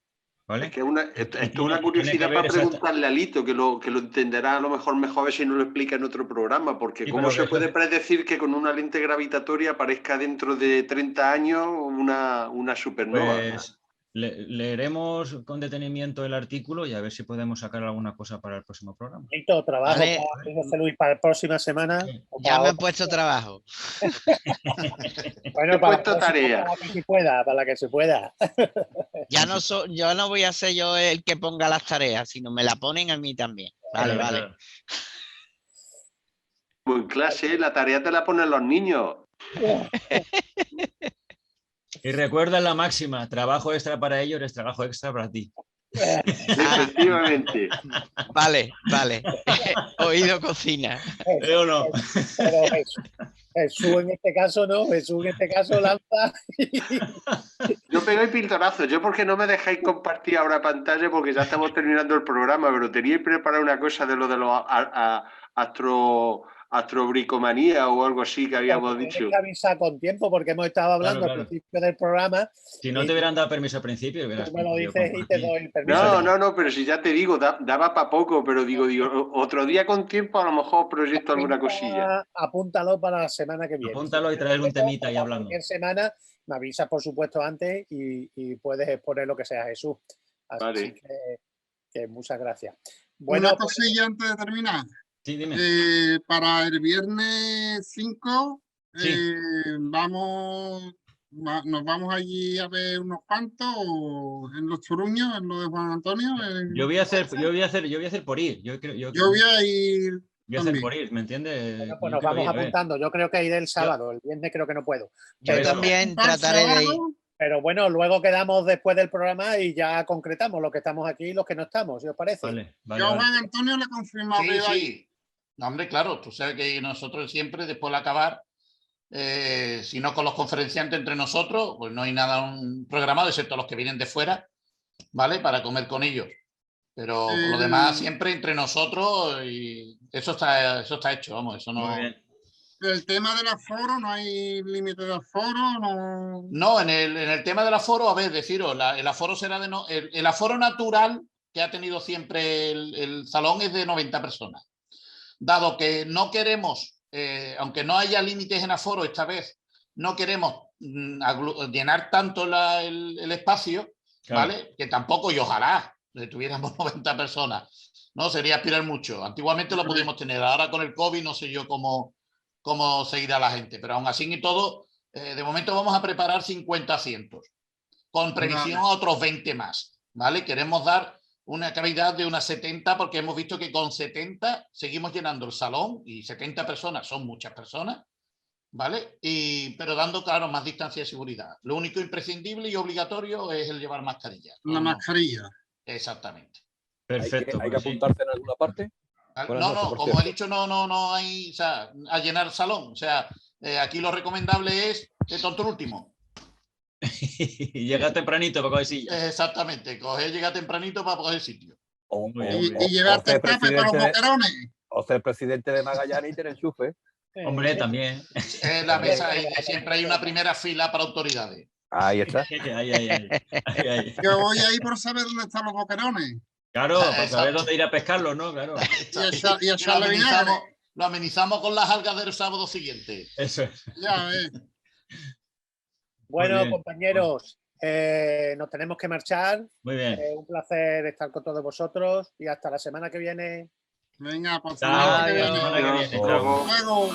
¿Vale? Es que esto es una curiosidad para preguntarle a Lito, que lo entenderá a lo mejor a ver si nos lo explica en otro programa, porque sí, ¿cómo se puede predecir que con una lente gravitatoria aparezca dentro de 30 años una supernova? Pues leeremos con detenimiento el artículo y a ver si podemos sacar alguna cosa para el próximo programa. Lito, trabajo José Luis para la próxima semana. Ya me he puesto trabajo. Bueno, para tarea. Para la que se pueda. Yo no voy a ser yo el que ponga las tareas, sino me la ponen a mí también. Vale. En clase, la tarea te la ponen los niños. Y recuerda la máxima, trabajo extra para ellos es trabajo extra para ti. Efectivamente. Vale. Oído cocina. ¿O no? Pero Jesús en este caso no, Jesús en este caso lanza. Yo pegué pintorazos, yo porque no me dejáis compartir ahora pantalla porque ya estamos terminando el programa, pero teníais preparado una cosa de los astrobricomanía o algo así que habíamos dicho. Tienes que avisar con tiempo porque hemos estado hablando al principio del programa. Si no te hubieran dado permiso al principio, tú me lo dices y te doy el permiso. No, pero si ya te digo, daba para poco, pero digo, otro día con tiempo a lo mejor proyecto alguna cosilla. Apúntalo para la semana que viene. Apúntalo y traer un temita y hablando. Cualquier semana me avisas, por supuesto, antes y puedes exponer lo que sea, Jesús. Así que muchas gracias. Bueno, una cosilla antes de terminar. Sí, dime. Para el viernes 5 nos vamos allí a ver unos cuantos en los Choruños, en lo de Juan Antonio. Yo voy a hacer por ir. Yo voy a ir. Voy a hacer por ir, ¿me entiendes? Bueno, pues nos vamos apuntando. Yo creo que iré el sábado, el viernes creo que no puedo. Yo también trataré de ir. Pero bueno, luego quedamos después del programa y ya concretamos los que estamos aquí y los que no estamos, si os parece. Yo a Juan Antonio le confirmo. Sí. No, hombre, claro, tú sabes que nosotros siempre, después de acabar, si no con los conferenciantes entre nosotros, pues no hay nada programado, excepto los que vienen de fuera. ¿vale? Para comer con ellos. Pero por lo demás, siempre entre nosotros y eso está hecho, vamos, eso no... Muy bien. El tema del aforo, no hay límite de aforo, no... No, en el tema del aforo, a ver, deciros, el aforo será de el aforo natural que ha tenido siempre el salón es de 90 personas. Dado que no queremos, aunque no haya límites en aforo esta vez, no queremos llenar tanto el espacio, Claro. ¿vale? Que tampoco, y ojalá tuviéramos 90 personas, ¿no? Sería aspirar mucho. Antiguamente lo podíamos tener, ahora con el COVID no sé yo cómo seguirá la gente, pero aún así y todo, de momento vamos a preparar 50 asientos, con previsión a otros 20 más, ¿vale? Queremos dar una cavidad de unas 70 porque hemos visto que con 70 seguimos llenando el salón y 70 personas son muchas personas, ¿vale? Pero dando, claro, más distancia de seguridad. Lo único imprescindible y obligatorio es el llevar mascarilla. La mascarilla. Exactamente. Perfecto. ¿Hay que apuntarse en alguna parte? No, como he dicho, no hay, o sea, a llenar salón. O sea, aquí lo recomendable es de tonto el último. Y llega tempranito para coger silla. Exactamente, llega tempranito para coger sitio. Y llevarte el tape para los boquerones. O ser presidente de Magallanes y tener enchufe. Hombre, también. En la mesa siempre hay una primera fila para autoridades. Ahí está. Ahí. Yo voy ahí por saber dónde están los boquerones. Claro, para saber dónde ir a pescarlo, ¿no? Claro. Y echarle vinagre. Lo amenizamos con las algas del sábado siguiente. Eso es. Ya ves. Bueno, compañeros, nos tenemos que marchar. Muy bien. Un placer estar con todos vosotros y hasta la semana que viene. Venga, pues Chao, hasta la semana que viene. hasta la semana que viene. Chao. Hasta luego.